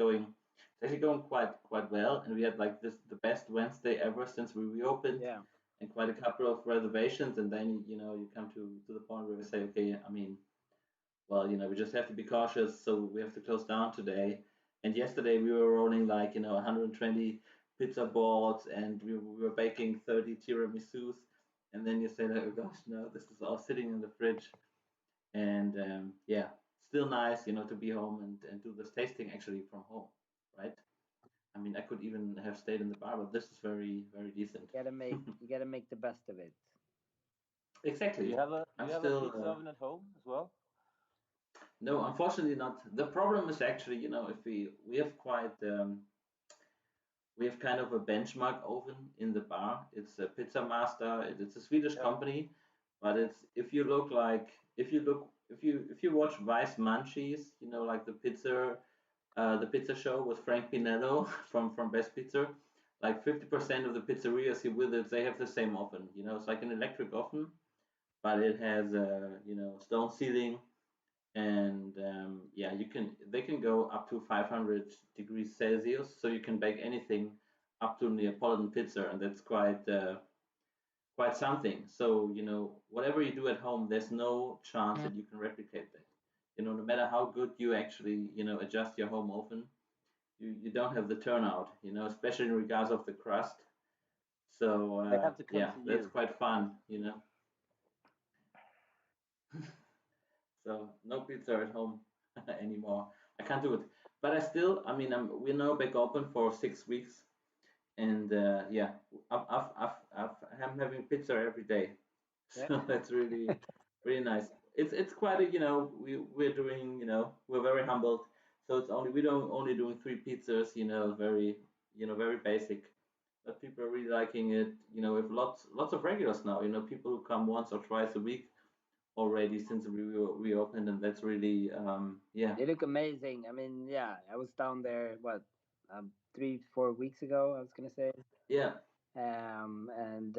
actually going quite well. And we had like the best Wednesday ever since we reopened. Yeah. And quite a couple of reservations, and then you come to the point where we say, okay, I mean, well, we just have to be cautious, so we have to close down today. And yesterday we were rolling like 120 pizza boards, and we were baking 30 tiramisus, and then you say, oh gosh, no, this is all sitting in the fridge. And still nice, to be home and do this tasting actually from home, right? I mean, I could even have stayed in the bar, but this is very, very decent. You gotta make the best of it. Exactly. Do you have a pizza oven at home as well? No, unfortunately not. The problem is actually, if we have we have kind of a benchmark oven in the bar. It's a Pizza Master. It's a Swedish company, but if you watch Vice Munchies, like the pizza show with Frank Pinello from Best Pizza, like 50% of the pizzerias here with it, they have the same oven. It's like an electric oven, but it has a stone ceiling, and yeah, they can go up to 500 degrees Celsius, so you can bake anything up to Neapolitan pizza, and that's quite something. So whatever you do at home, there's no chance that you can replicate that. No matter how good you actually adjust your home oven, you don't have the turnout. Especially in regards of the crust. So They have to come yeah, to that's you. quite fun. So no pizza at home anymore. I can't do it. But I still, I mean, we're now back open for 6 weeks, and yeah, I'm having pizza every day, so Yeah. that's really nice. It's quite a we're doing we're very humbled, so we don't only doing 3 pizzas, very very basic, but people are really liking it. We have lots of regulars now. People who come once or twice a week already since we reopened, and that's really yeah. They look amazing. I mean, yeah, I was down there 3-4 weeks ago, I was gonna say. Yeah, And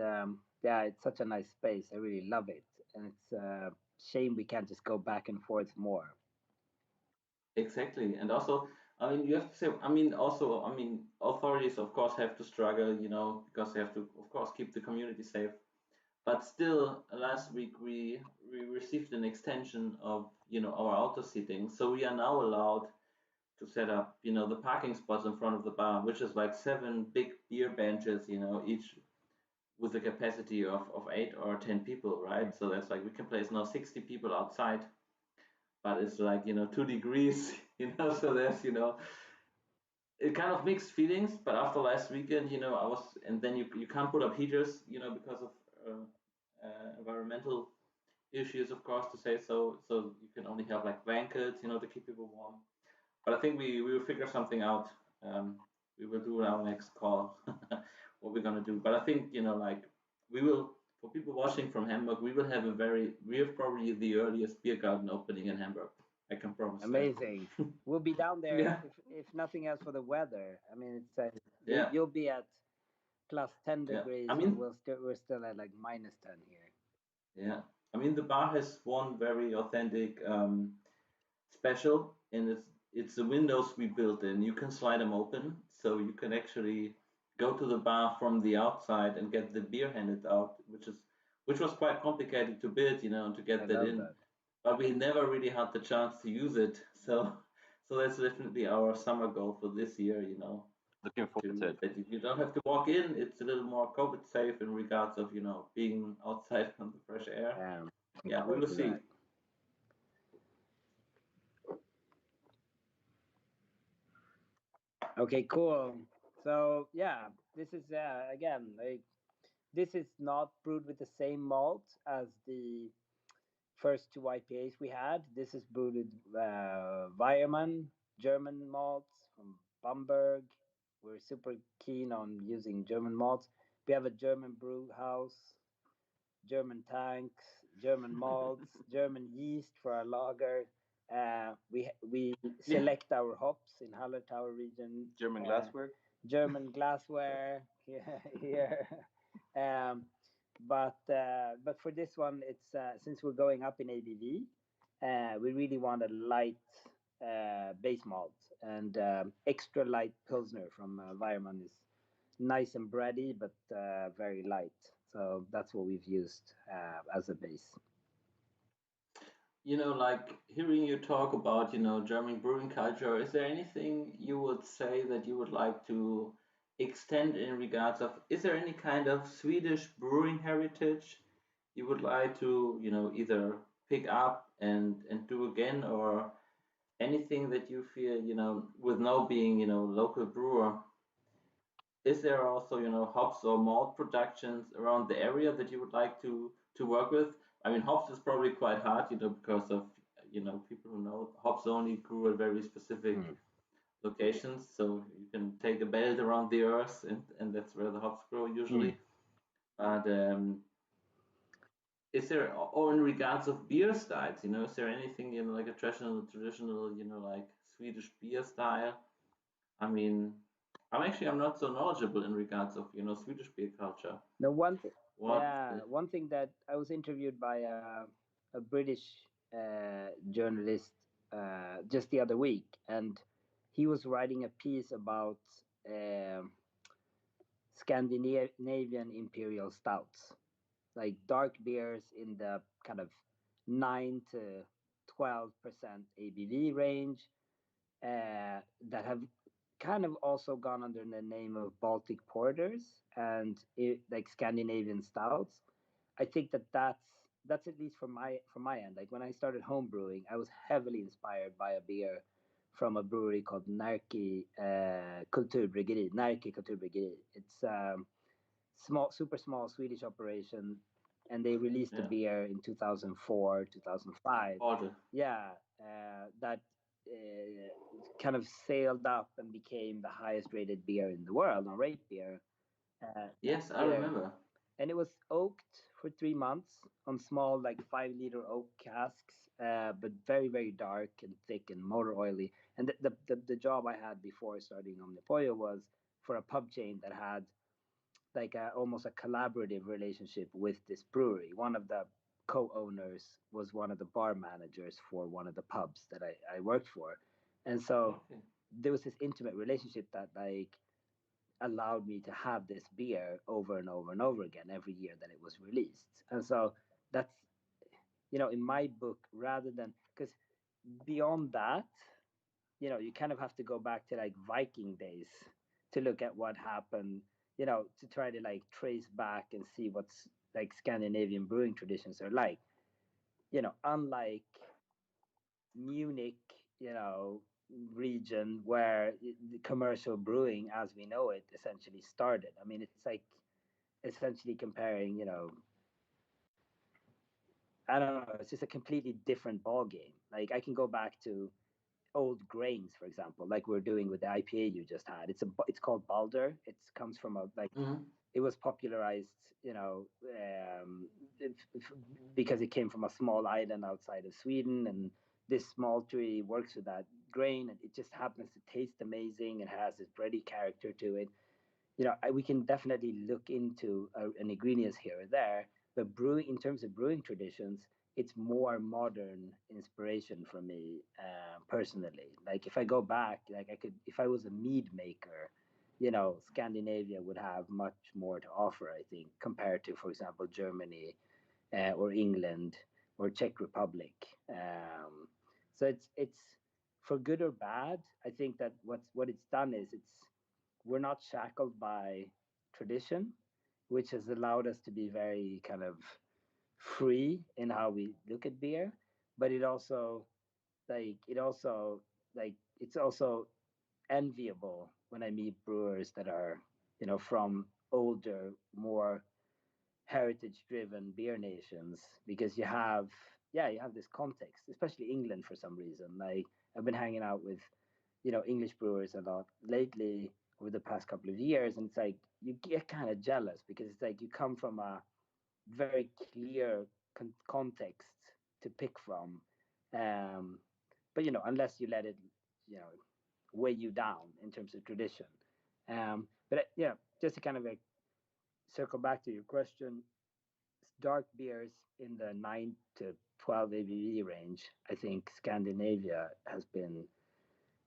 yeah, it's such a nice space. I really love it, and it's a shame we can't just go back and forth more. exactly. And also, I mean, you have to say, I mean, authorities, of course, have to struggle, because they have to, of course, keep the community safe. But still, last week we received an extension of, our outdoor seating. So we are now allowed to set up, the parking spots in front of the bar, which is like 7 big beer benches, each with a capacity of 8 or 10 people, right? So that's like we can place now 60 people outside, but it's like 2 degrees, so there's it kind of mixed feelings. But after last weekend, I was, and then you can't put up heaters, because of environmental issues, of course, to say so. So you can only have like blankets, to keep people warm. But I think we will figure something out. Um, we will do our next call what we're gonna do. But I think like we will, for people watching from Hamburg, we have probably the earliest beer garden opening in Hamburg. I can promise that. Amazing. We'll be down there Yeah, if nothing else for the weather. I mean, it's yeah, you'll be at plus 10 yeah. degrees, I and mean, we're still at like minus 10 here. yeah. I mean, the bar has one very authentic special, and it's the windows we built in. You can slide them open, so you can actually go to the bar from the outside and get the beer handed out, which was quite complicated to build, and to I get that love in. that. But we never really had the chance to use it, so that's definitely our summer goal for this year, Looking forward to it. that you don't have to walk in. It's a little more COVID safe in regards of being outside on the fresh air. Looking Yeah, we forward will to see. that. Okay, cool. So yeah, this is again like this is not brewed with the same malt as the first 2 IPAs we had. This is brewed with Weiermann German malts from Bamberg. We're super keen on using German malts. We have a German brew house, German tanks, German malts, German yeast for our lager. We Yeah. select our hops in Hallertauer region. German glassware. German glassware here. Um, but for this one, it's since we're going up in ABV, we really want a light base malt, and extra light pilsner from Weiermann is nice and bready, but very light. So that's what we've used as a base. Like hearing you talk about, German brewing culture, is there anything you would say that you would like to extend in regards of, is there any kind of Swedish brewing heritage you would like to, either pick up and do again, or anything that you feel, with now being, local brewer, is there also, hops or malt productions around the area that you would like to work with? I mean, hops is probably quite hard, because of, people who know hops only grew at very specific locations. So you can take a belt around the earth, and that's where the hops grow usually. But is there, or in regards of beer styles, is there anything, like a traditional, like Swedish beer style? I mean, I'm not so knowledgeable in regards of Swedish beer culture. The One thing that I was interviewed by a British journalist just the other week, and he was writing a piece about Scandinavian imperial stouts, like dark beers in the kind of 9 to 12% ABV range that have kind of also gone under the name of Baltic porters and like Scandinavian stouts. I think that's at least from my end. Like when I started home brewing, I was heavily inspired by a beer from a brewery called Närke Kulturbryggeri. Närke Kulturbryggeri. It's super small Swedish operation, and they released a beer in 2004, 2005. Yeah, that kind of sailed up and became the highest rated beer in the world on Rate Beer. Yes, I remember. And it was oaked for 3 months on small, like 5-liter oak casks, but very, very dark and thick and motor oily. And the job I had before starting Omnipollo was for a pub chain that had like almost a collaborative relationship with this brewery. One of the co-owners was one of the bar managers for one of the pubs that I worked for. And so there was this intimate relationship that like allowed me to have this beer over and over and over again every year that it was released. And so that's, in my book, rather than, because beyond that, you kind of have to go back to like Viking days to look at what happened, to try to like trace back and see what's like Scandinavian brewing traditions are like. Unlike Munich, region where the commercial brewing as we know it essentially started. I mean, it's like essentially comparing, I don't know, it's just a completely different ball game. Like I can go back to old grains, for example, like we're doing with the IPA you just had. It's called Balder. It comes from a like it was popularized, because it came from a small island outside of Sweden, and this maltery works with that grain, and it just happens to taste amazing and has this bready character to it. We can definitely look into an ingredients here or there, but brewing, in terms of brewing traditions, it's more modern inspiration for me personally. Like if I go back, like if I was a mead maker, Scandinavia would have much more to offer, I think, compared to, for example, Germany or England or Czech Republic. So it's for good or bad. I think that what it's done is we're not shackled by tradition, which has allowed us to be very kind of free in how we look at beer. But it's also enviable when I meet brewers that are, from older, more heritage-driven beer nations, because you have this context, especially England for some reason. Like I've been hanging out with English brewers a lot lately over the past couple of years, and it's like you get kind of jealous because it's like you come from a very clear context to pick from, but unless you let it weigh you down in terms of tradition. But just to kind of like circle back to your question, dark beers in the 9 to 12 ABV range, I think Scandinavia has been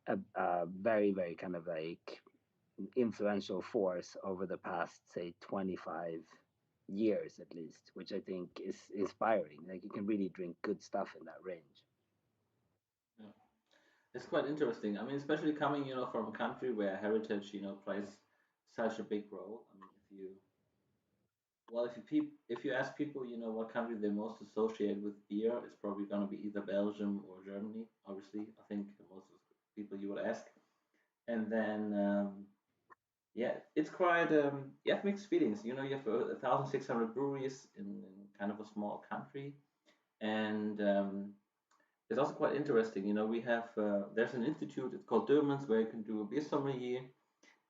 a very, very kind of like influential force over the past, say, 25 years at least, which I think is inspiring. Like you can really drink good stuff in that range. Yeah. It's quite interesting. I mean, especially coming, from a country where heritage, plays such a big role. I mean, if you ask people, what country they most associate with beer, it's probably going to be either Belgium or Germany. Obviously, I think most of the people you would ask, and then yeah, it's quite you have mixed feelings. You have 1,600 breweries in kind of a small country, and it's also quite interesting. We have there's an institute. It's called Dermans, where you can do a beer sommelier,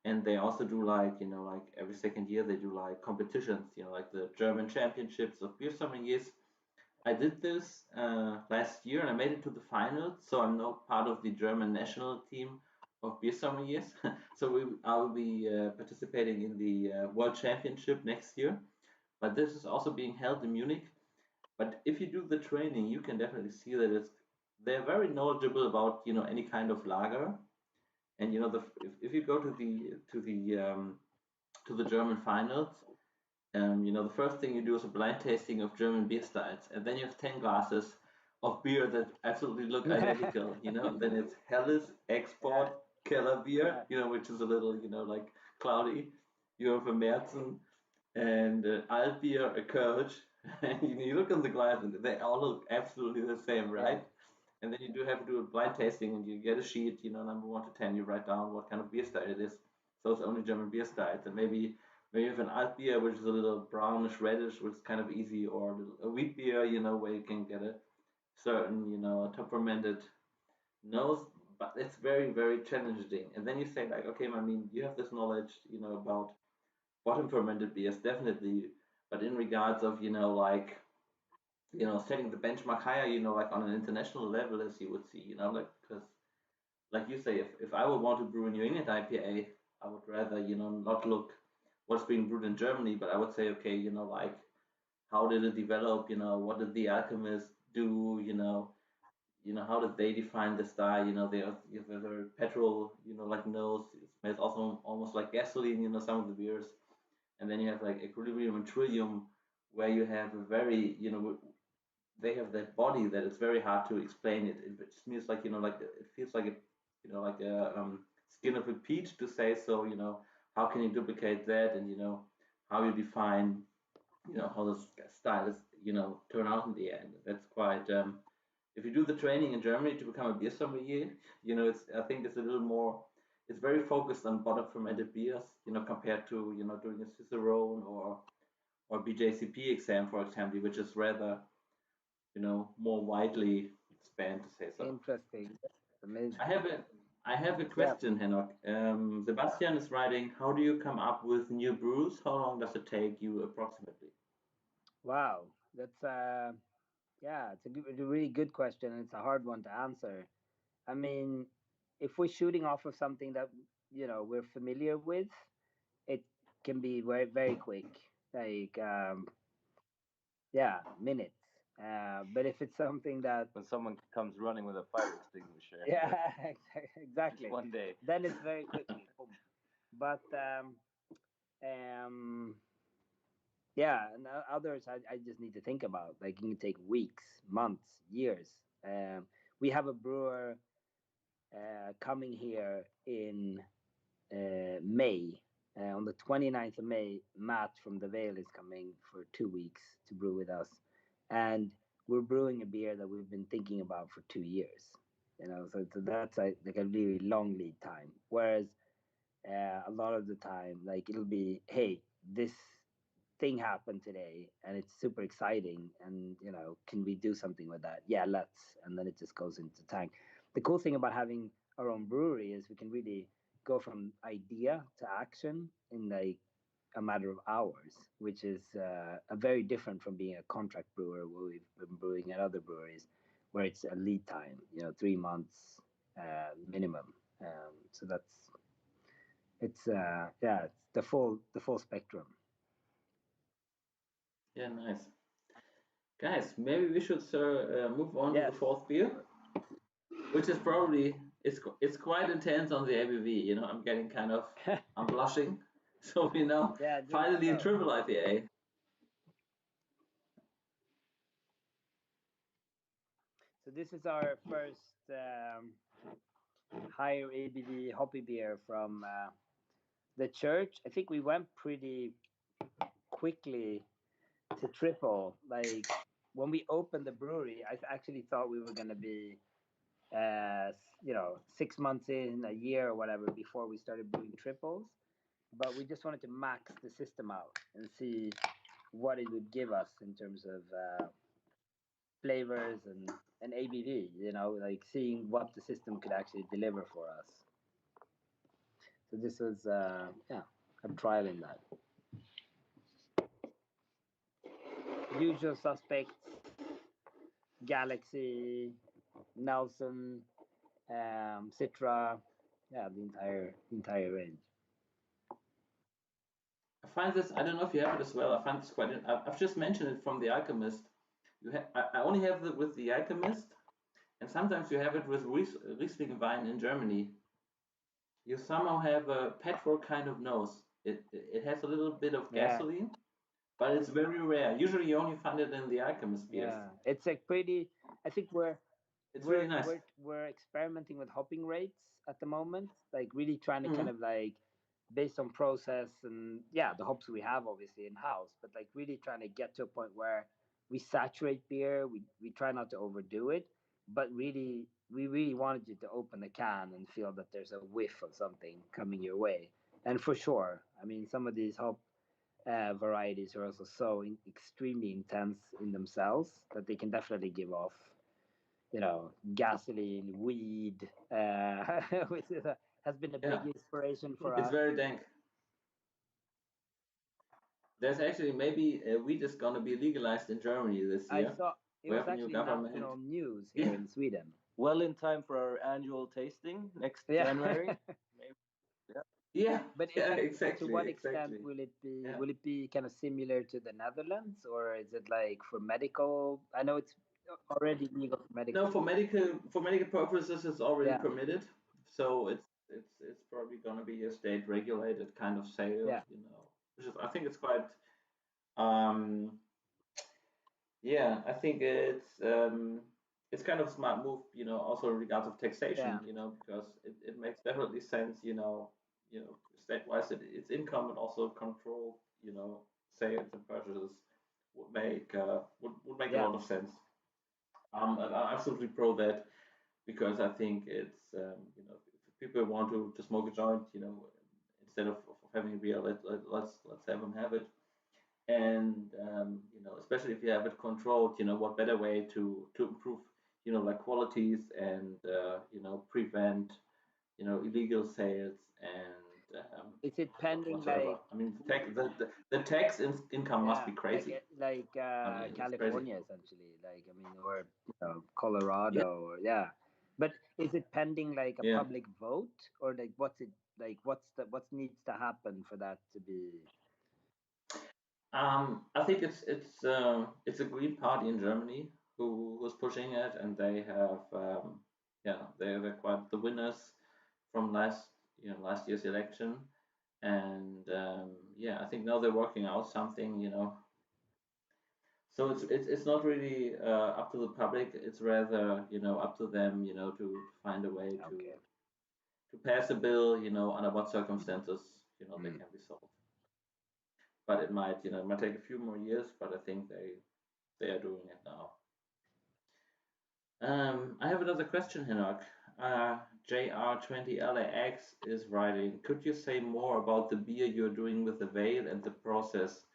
and they also do like like every second year they do like competitions. Like the German championships of beer sommeliers. I did this last year and I made it to the finals, so I'm now part of the German national team of beer sommeliers. So I will be participating in the World Championship next year, but this is also being held in Munich. But if you do the training, you can definitely see that they're very knowledgeable about any kind of lager. And if you go to the German finals, the first thing you do is a blind tasting of German beer styles, and then you have 10 glasses of beer that absolutely look identical. Then it's Helles, Export, Keller beer, which is a little like cloudy. You have a Märzen and Altbier, a Kölsch. And you look on the glass and they all look absolutely the same, right? And then you do have to do a blind tasting and you get a sheet, number 1 to 10, you write down what kind of beer style it is. So it's only German beer styles. And maybe you have an alt beer, which is a little brownish, reddish, which is kind of easy, or a wheat beer, where you can get a certain, top fermented nose, but it's very, very challenging. And then you say like, okay, I mean, you have this knowledge, about bottom fermented beers, definitely, but in regards of, like, setting the benchmark higher, like on an international level, as you would see, like, because like you say, if I would want to brew a New England IPA, I would rather, not look what's being brewed in Germany, but I would say, okay, like, how did it develop? What did the alchemists do? How did they define the style? They have a petrol, like nose. It smells also almost like gasoline. Some of the beers, and then you have like equilibrium and trillium, where you have a very, they have that body that it's very hard to explain it. It just means like like it feels like like a skin of a peach to say so. How can you duplicate that, and how you define how the style is turn out in the end. That's quite if you do the training in Germany to become a beer sommelier, it's I think it's a little more. It's very focused on bottom fermented beers, compared to doing a Cicerone or BJCP exam, for example, which is rather more widely spanned, to say so. Interesting. Amazing. I have a question, Henok. Sebastian is writing, how do you come up with new brews? How long does it take you approximately? Wow, that's it's a really good question, and it's a hard one to answer. I mean, if we're shooting off of something that we're familiar with, it can be very very quick, like minutes. But if it's something that When someone comes running with a fire extinguisher. exactly. One day. Then it's very quickly. Boom. But and others I just need to think about. Like it can take weeks, months, years. We have a brewer coming here in May. On the 29th of May, Matt from the Vale is coming for 2 weeks to brew with us. And we're brewing a beer that we've been thinking about for 2 years. So that's like a really long lead time. Whereas a lot of the time, like it'll be, hey, this thing happened today and it's super exciting, and can we do something with that? Yeah, let's. And then it just goes into tank. The cool thing about having our own brewery is we can really go from idea to action in like a matter of hours, which is a very different from being a contract brewer where we've been brewing at other breweries where it's a lead time, 3 months minimum. So it's the full spectrum. Yeah, nice. Guys, maybe we should move on to the fourth beer, which is probably it's quite intense on the ABV. I'm getting kind of I'm blushing. So finally a triple IPA. So this is our first higher ABV hoppy beer from the church. I think we went pretty quickly to triple. Like when we opened the brewery, I actually thought we were going to be 6 months in, a year or whatever before we started brewing triples. But we just wanted to max the system out and see what it would give us in terms of flavors and ABV, like seeing what the system could actually deliver for us. So this was, I'm trialing that. Usual suspects, Galaxy, Nelson, Citra, the entire range. I find this, I don't know if you have it as well. I find this quite, I've just mentioned it from The Alchemist. I only have it with The Alchemist, and sometimes you have it with Riesling wine in Germany. You somehow have a petrol kind of nose. It has a little bit of gasoline, but it's very rare. Usually you only find it in The Alchemist beers. Yeah, it's like pretty. I think It's really nice. we're experimenting with hopping rates at the moment, like really trying to kind of like based on process and the hops we have obviously in house, but like really trying to get to a point where we saturate beer. We try not to overdo it, but really we really wanted you to open the can and feel that there's a whiff of something coming your way. And for sure, I mean, some of these hop varieties are also so extremely intense in themselves that they can definitely give off, gasoline, weed, which has been a big inspiration for us. It's very dank. There's actually maybe weed is going to be legalized in Germany this year. I saw it was actually national news here in Sweden. Well, in time for our annual tasting next January. Maybe. Yeah, but exactly. To what extent will it be? Yeah. Will it be kind of similar to the Netherlands, or is it like for medical? I know it's already legal for medical. No, for medical purposes, it's already permitted. So it's probably going to be a state regulated kind of sale. Yeah. Which is, I think it's quite. I think it's kind of a smart move. Also in regards of taxation. Because it makes definitely sense. State-wise, it's income and also control, sales and purchases would make a lot of sense. And I'm absolutely pro that because I think it's if people want to smoke a joint, instead of having a beer, let's have them have it. And especially if you have it controlled, what better way to improve, like qualities and prevent, illegal sales and. Is it pending whatsoever. like? I mean, the tax income must be crazy. Like California, essentially. Like or Colorado, or But is it pending like a public vote, or like what's what needs to happen for that to be? I think it's a Green Party in Germany who's pushing it, and they have they're quite the winners from last year's election. And I think now they're working out something, So it's not really up to the public. It's rather up to them, to find a way to pass a bill, under what circumstances they can be solved. But it might take a few more years. But I think they are doing it now. I have another question, Henok. JR20LAX is writing, could you say more about the beer you're doing with the veil and the process?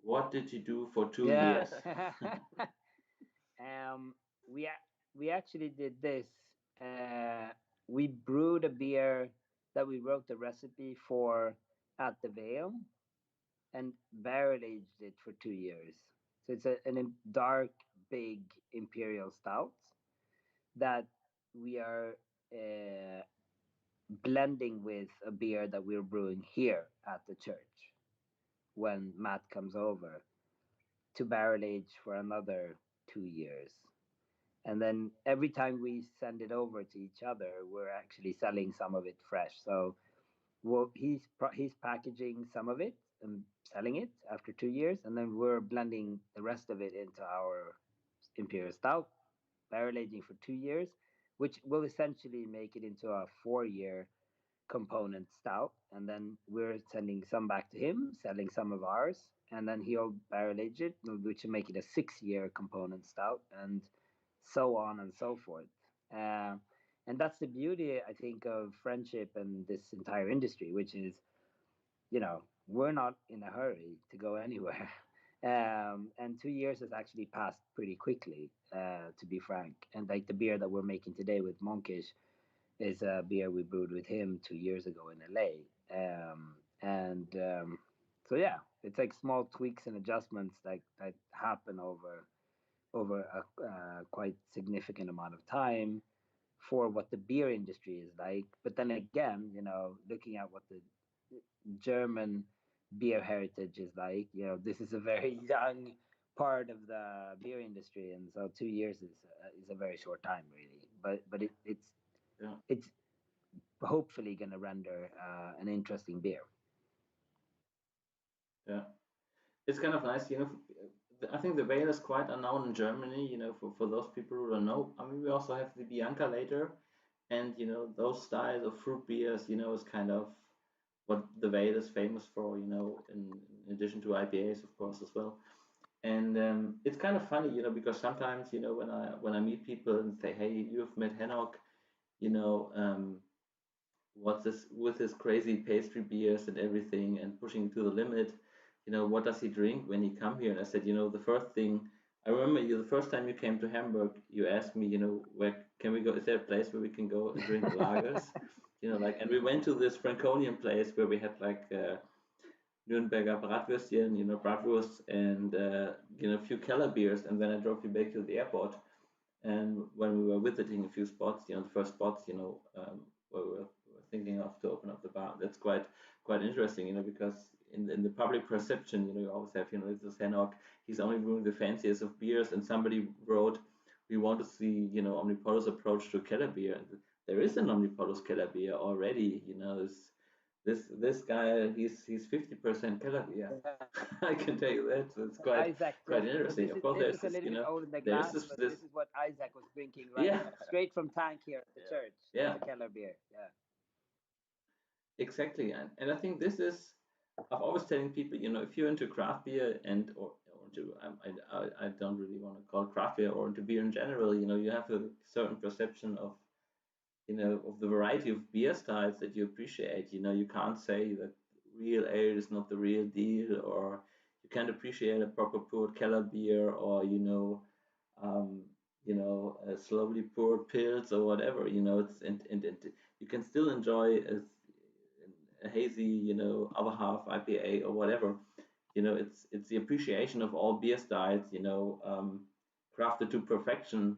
What did you do for 2 years? We actually did this. We brewed a beer that we wrote the recipe for at the veil and barrel aged it for 2 years. So it's a dark, big imperial stout that we are blending with a beer that we're brewing here at the church when Matt comes over to barrel age for another 2 years. And then every time we send it over to each other, we're actually selling some of it fresh. So he's packaging some of it and selling it after 2 years, and then we're blending the rest of it into our imperial stout, barrel aging for 2 years, which will essentially make it into a 4-year component stout. And then we're sending some back to him, selling some of ours, and then he'll barrel age it, which will make it a 6-year component stout, and so on and so forth. And that's the beauty, I think, of friendship and this entire industry, which is, we're not in a hurry to go anywhere. And 2 years has actually passed pretty quickly, to be frank. And like the beer that we're making today with Monkish is a beer we brewed with him 2 years ago in LA. So it's like small tweaks and adjustments that happen over a quite significant amount of time for what the beer industry is like. But then again, looking at what the German beer heritage is like. You know, this is a very young part of the beer industry, and so 2 years is a very short time, really. But Yeah. it's hopefully going to render an interesting beer. Yeah. It's kind of nice, I think the Veil is quite unknown in Germany, for those people who don't know. I mean, we also have the Bianca later, and those styles of fruit beers, is kind of what the Veil is famous for, in addition to IPAs, of course, as well. And it's kind of funny, because sometimes, when I meet people and say, hey, you've met Henok, what's this with his crazy pastry beers and everything and pushing to the limit, what does he drink when he come here? And I said, the first thing I remember, the first time you came to Hamburg, you asked me, where can we go? Is there a place where we can go and drink lagers? And we went to this Franconian place where we had like Nürnberger Bratwürstchen, bratwurst, and a few Keller beers, and then I drove you back to the airport. And when we were visiting a few spots, the first spots, where we were thinking of to open up the bar, that's quite interesting, because in the public perception, you always have, this is Henok, he's only brewing the fanciest of beers, and somebody wrote, we want to see, Omnipollo's approach to Keller beer. And there is an Omnipollo's Keller beer already, this guy, he's 50% Keller beer. I can tell you that. So it's quite interesting. This Of course, is a little bit older than Glas, but this is what Isaac was drinking right now, straight from tank here at the church. Yeah, it's a Keller beer. Yeah, exactly. And I think this is, I'm always telling people, if you're into craft beer or into, I don't really want to call it craft beer, or into beer in general, you have a certain perception of of the variety of beer styles that you appreciate. You can't say that real ale is not the real deal, or you can't appreciate a proper poured Keller beer, or um, slowly poured pills or whatever. It's and you can still enjoy a hazy, other half IPA or whatever. It's the appreciation of all beer styles, crafted to perfection.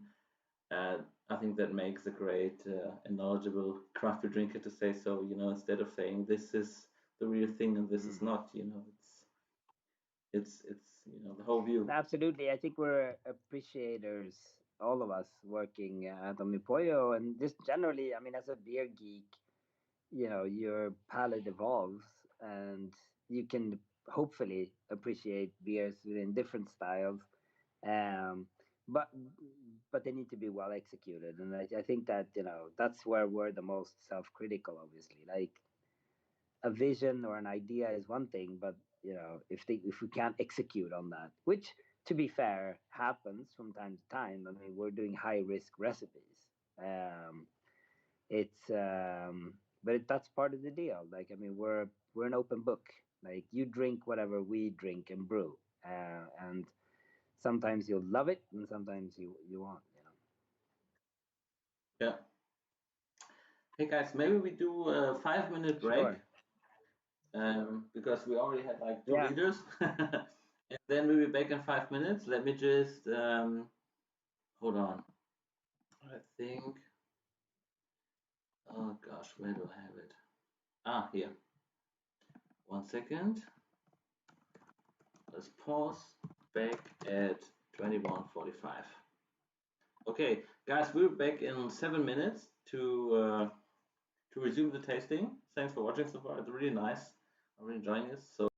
I think that makes a great and knowledgeable craft beer drinker to say so. Instead of saying this is the real thing and this is not. It's the whole view. Absolutely. I think we're appreciators, all of us working at Omnipollo, and just generally. I mean, as a beer geek, your palate evolves, and you can hopefully appreciate beers within different styles. Um, but but they need to be well executed, and I think that that's where we're the most self-critical. Obviously, like a vision or an idea is one thing, but if we can't execute on that, which to be fair happens from time to time. I mean, we're doing high risk recipes. Um, it's That's part of the deal. Like, I mean, we're an open book. Like, you drink whatever we drink and brew, and sometimes you'll love it, and sometimes you won't. Yeah. Hey guys, maybe we do a 5-minute break. Sure. Because we already had like 2 liters. And then we'll be back in 5 minutes. Let me just hold on. I think, oh gosh, where do I have it? Ah, here. 1 second. Let's pause. Back at 21:45. Okay, guys, we're back in 7 minutes to resume the tasting. Thanks for watching so far. It's really nice. I'm really enjoying this. So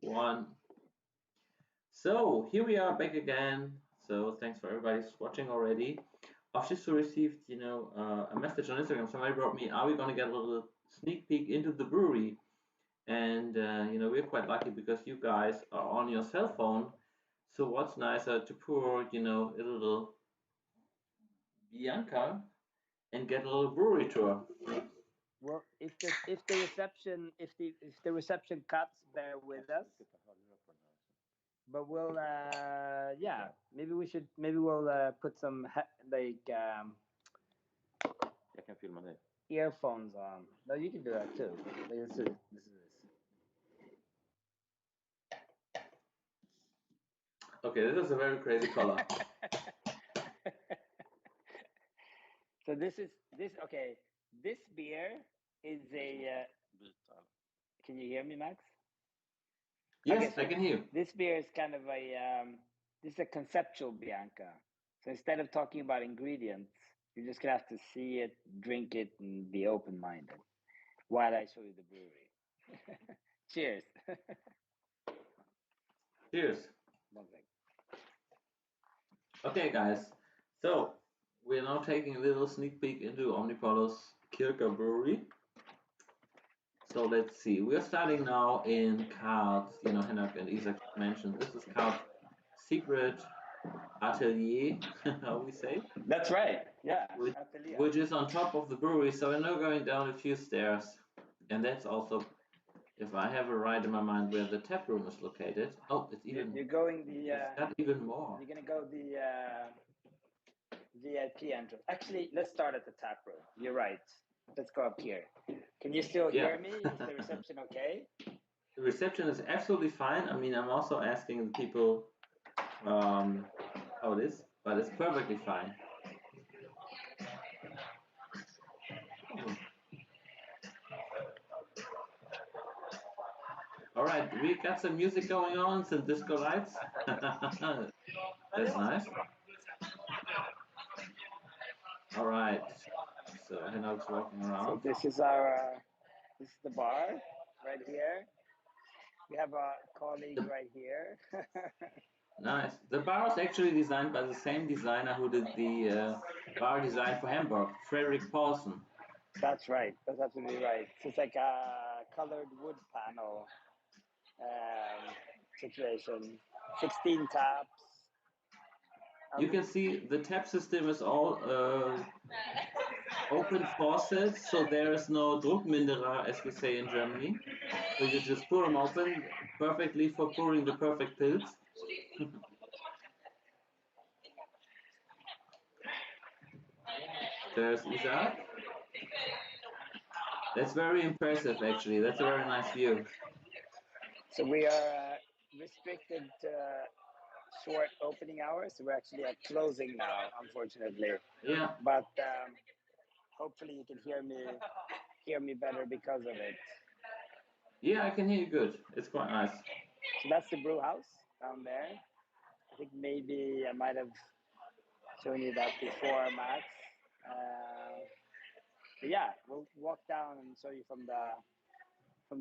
one. So here we are back again. So thanks for everybody who's watching already. I've just received, a message on Instagram. Somebody wrote me, "Are we going to get a little sneak peek into the brewery?" And we're quite lucky because you guys are on your cell phone. So what's nicer to pour, a little Bianca and get a little brewery tour. Well, if the reception cuts, bear with us. But we'll maybe we'll put some Jag kan filma dig. earphones on. No, you can do that too. This is. Okay, this is a very crazy color. So this beer is a. Can you hear me, Max? Yes, Okay, so I can hear you. This beer is kind of this is a conceptual Bianca. So instead of talking about ingredients, you're just gonna have to see it, drink it, and be open-minded while I show you the brewery. Cheers. Cheers. One second. Okay, guys. So we're now taking a little sneak peek into Omnipollos Kirker Brewery. So let's see. We're starting now in Carl's, Henok and Isaac mentioned. This is Carl's secret atelier, how we say. That's right. Yeah. Which is on top of the brewery. So we're now going down a few stairs. And that's also, if I have it right in my mind, where the tap room is located. Oh, it's even. You're going the. It's got even more. You're gonna go the VIP entrance. Actually, let's start at the tap room. You're right. Let's go up here. Can you still hear me? Is the reception okay? The reception is absolutely fine. I mean, I'm also asking the people how it is, but it's perfectly fine. All right, we got some music going on, some disco lights. That's nice. All right, so Henok's walking around. So this is the bar right here. We have a colleague right here. Nice. The bar was actually designed by the same designer who did the bar design for Hamburg, Frederick Paulson. That's right. That's absolutely right. So it's like a colored wood panel situation. 16 taps. You can see the tap system is all open faucets, so there is no Druckminderer, as we say in Germany. So you just pour them open perfectly for pouring the perfect pills. There's Isaac. That's very impressive, actually. That's a very nice view. So we are restricted to short opening hours. So we're actually at closing now, unfortunately. Yeah. But hopefully you can hear me better because of it. Yeah, I can hear you good. It's quite nice. So that's the brew house down there. I think maybe I might have shown you that before, Max. But yeah, we'll walk down and show you from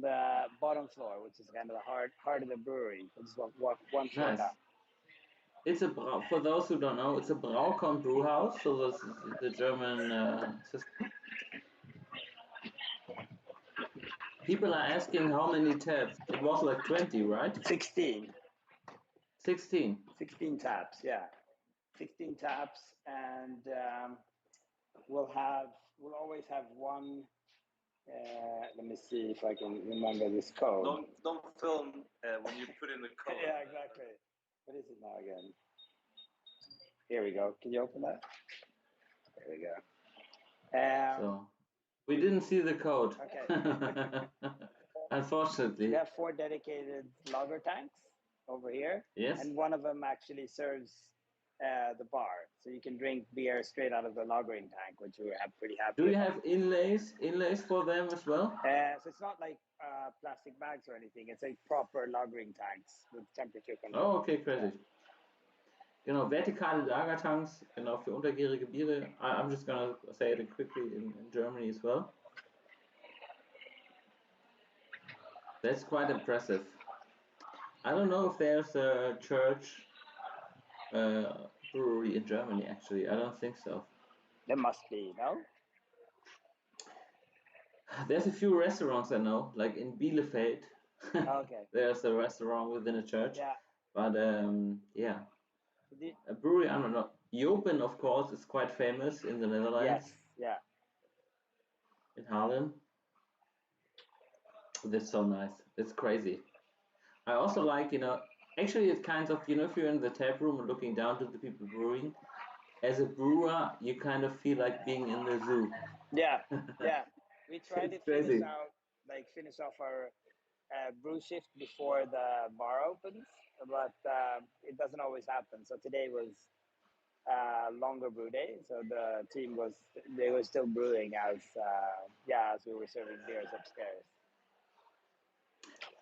the bottom floor, which is kind of the heart of the brewery. We'll just walk one floor down. It's for those who don't know, it's a Braucon brew house, so this is the German system. People are asking how many taps. It was like 20, right? 16. 16. 16 taps, yeah. 16 taps, and we'll always have one. Let me see if I can remember this code. Don't film when you put in the code. Yeah, exactly. What is it now again? Here we go. Can you open that? There we go. So we didn't see the code. Okay. Unfortunately. We have 4 dedicated lager tanks over here. Yes. And one of them actually serves the bar, so you can drink beer straight out of the lagering tank, which we're pretty happy. Do you have inlays for them as well? So it's not like plastic bags or anything. It's like proper lagering tanks with temperature control. Oh, okay, crazy. Genau, vertikale Lagertanks, genau, für untergärige Biere. I'm just gonna say it quickly in Germany as well. That's quite impressive. I don't know if there's a church brewery in Germany. Actually, I don't think so. There must be, no? There's a few restaurants I know, like in Bielefeld. Okay. There's a restaurant within a church. Yeah. But yeah, a brewery, I don't know. Jopen, of course, is quite famous in the Netherlands. Yes. Yeah. In Haarlem. That's so nice. It's crazy. I also like, actually it's kind of, if you're in the tap room and looking down to the people brewing, as a brewer, you kind of feel like being in the zoo. Yeah. Yeah. We tried to It's crazy. finish off our brew shift before the bar opens, but it doesn't always happen. So today was longer brew day, so the team they were still brewing as we were serving beers upstairs.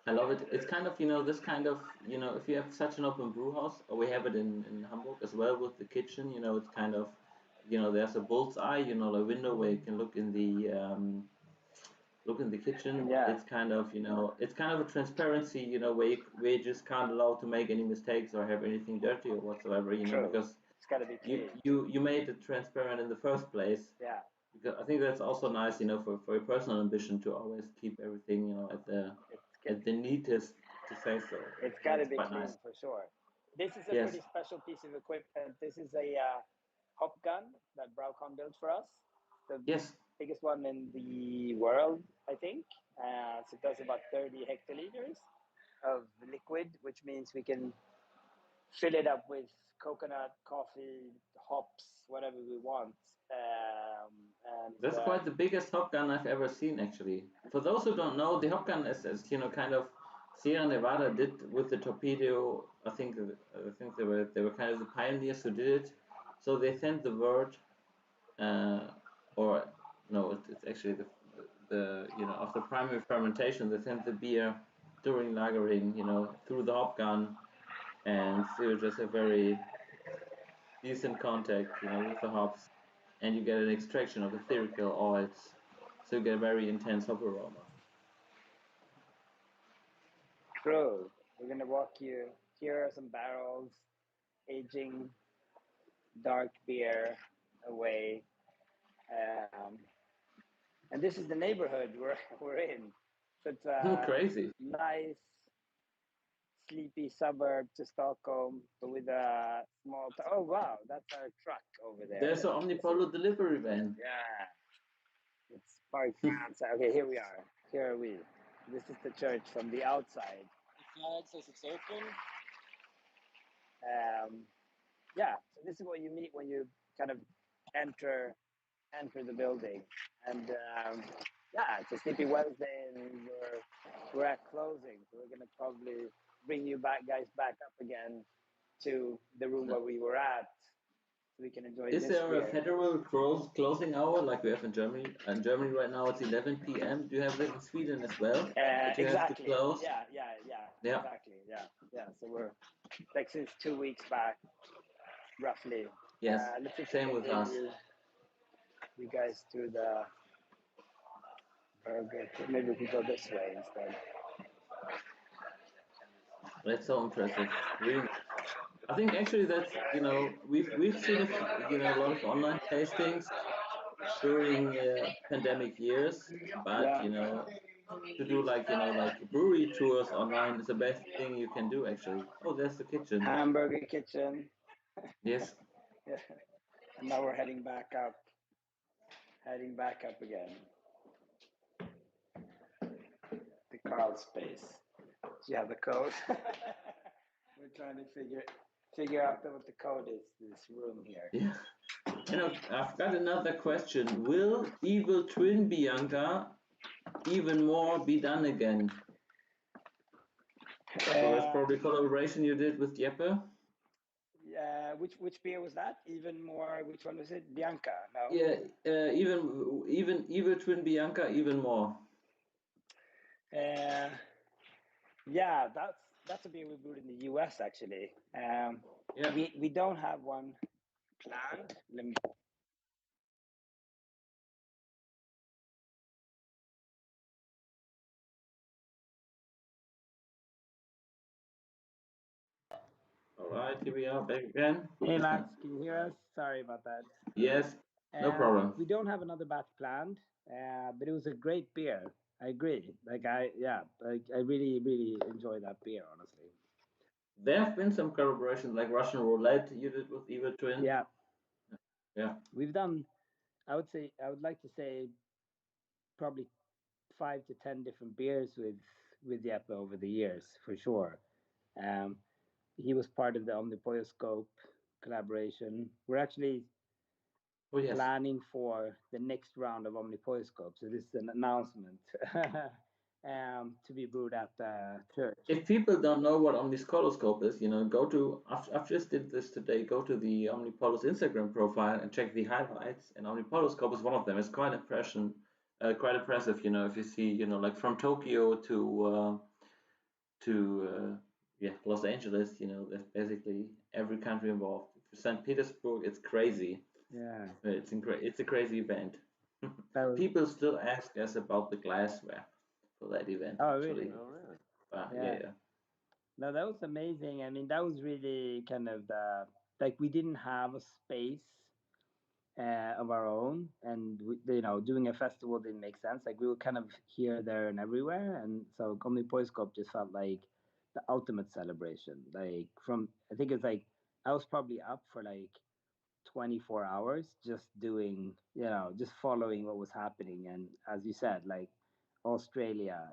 I love it. It's kind of, this kind of, if you have such an open brew house, or we have it in Hamburg as well with the kitchen, it's kind of, there's a bullseye, a window where you can look in the kitchen. Yeah. It's kind of, it's kind of a transparency, where you just can't allow to make any mistakes or have anything dirty or whatsoever, True. because it's got to be clean. you made it transparent in the first place. Yeah. Because I think that's also nice, for your personal ambition to always keep everything, at the neatest, to say so. It's got to be quite clean nice. for sure. This is a Yes. pretty special piece of equipment. This is a hop gun that Braucon built for us. The Yes. biggest one in the world, I think. So it does about 30 hectoliters of liquid, which means we can fill it up with coconut, coffee, hops, whatever we want. That's quite the biggest hop gun I've ever seen, actually. For those who don't know, the hop gun is kind of Sierra Nevada did with the torpedo. I think they were kind of the pioneers who did it. So they sent the word, or no, it's actually the after primary fermentation, they sent the beer during lagering, through the hop gun, and so just a very decent contact, with the hops, and you get an extraction of ethereal oils, so you get a very intense hop aroma. True. We're gonna walk you. Here are some barrels, aging dark beer away, and this is the neighborhood we're in. So it's a Crazy. nice, sleepy suburb to Stockholm, but with a small. Oh wow, that's our truck over there. There's an Omnipollo delivery van. Yeah, it's parked outside. Okay, here we are. Here are we. This is the church from the outside. The flag says it's open. Yeah, so this is what you meet when you kind of enter the building, and yeah, it's a sleepy Wednesday, and we're at closing, so we're gonna probably bring you guys back up again to the room where we were at, so we can enjoy. Is there a federal closing hour like we have in Germany? In Germany right now it's 11 p.m. Do you have that in Sweden as well? Exactly. Have to close? Yeah. Exactly. Yeah. So we're like since 2 weeks back, roughly. Yes. Same with us. You guys through the burger. Maybe we can go this way instead. That's so impressive. Really. I think actually that's we've seen a lot of online tastings during pandemic years, but to do like brewery tours online is the best thing you can do actually. Oh, there's the kitchen. Hamburger kitchen. Yes. Yeah. And now we're heading back up again. The Carl space. Do you have the code? We're trying to figure out what the code is to this room here. Yeah. I've got another question. Will Evil Twin Bianca even more be done again? So that's probably a collaboration you did with Jeppe. Yeah, which beer was that? Even more. Which one was it? Bianca. No. Yeah, even Evil Twin Bianca, even more. Yeah, that's a beer we brewed in the US actually. Yeah. We don't have one planned. Let me Right, here we are back again. Hey Max, can you hear us? Sorry about that. Yes, no problem. We don't have another batch planned, but it was a great beer. I agree. I really, really enjoy that beer, honestly. There have been some collaborations like Russian Roulette you did with Evil Twin. Yeah. Yeah. We've done, I would like to say probably 5 to 10 different beers with Jeppe over the years, for sure. He was part of the Omnipollo Scope collaboration. We're actually planning for the next round of Omnipollo Scope. So this is an announcement to be brewed at the church. If people don't know what Omnipollo Scope is, go to, I've just did this today, go to the Omnipollo's Instagram profile and check the highlights. And Omnipollo Scope is one of them. It's quite impressive, if you see, like from Tokyo to Los Angeles, there's basically every country involved. For St. Petersburg, it's crazy. Yeah. It's a crazy event. People still ask us about the glassware for that event. Oh, actually. Really? Yeah. No, that was amazing. I mean, that was really kind of we didn't have a space of our own, and doing a festival didn't make sense. Like we were kind of here, there, and everywhere, and so Omnipollo Scope just felt like the ultimate celebration. Like I think it's like I was probably up for like 24 hours just doing, just following what was happening, and as you said, like Australia,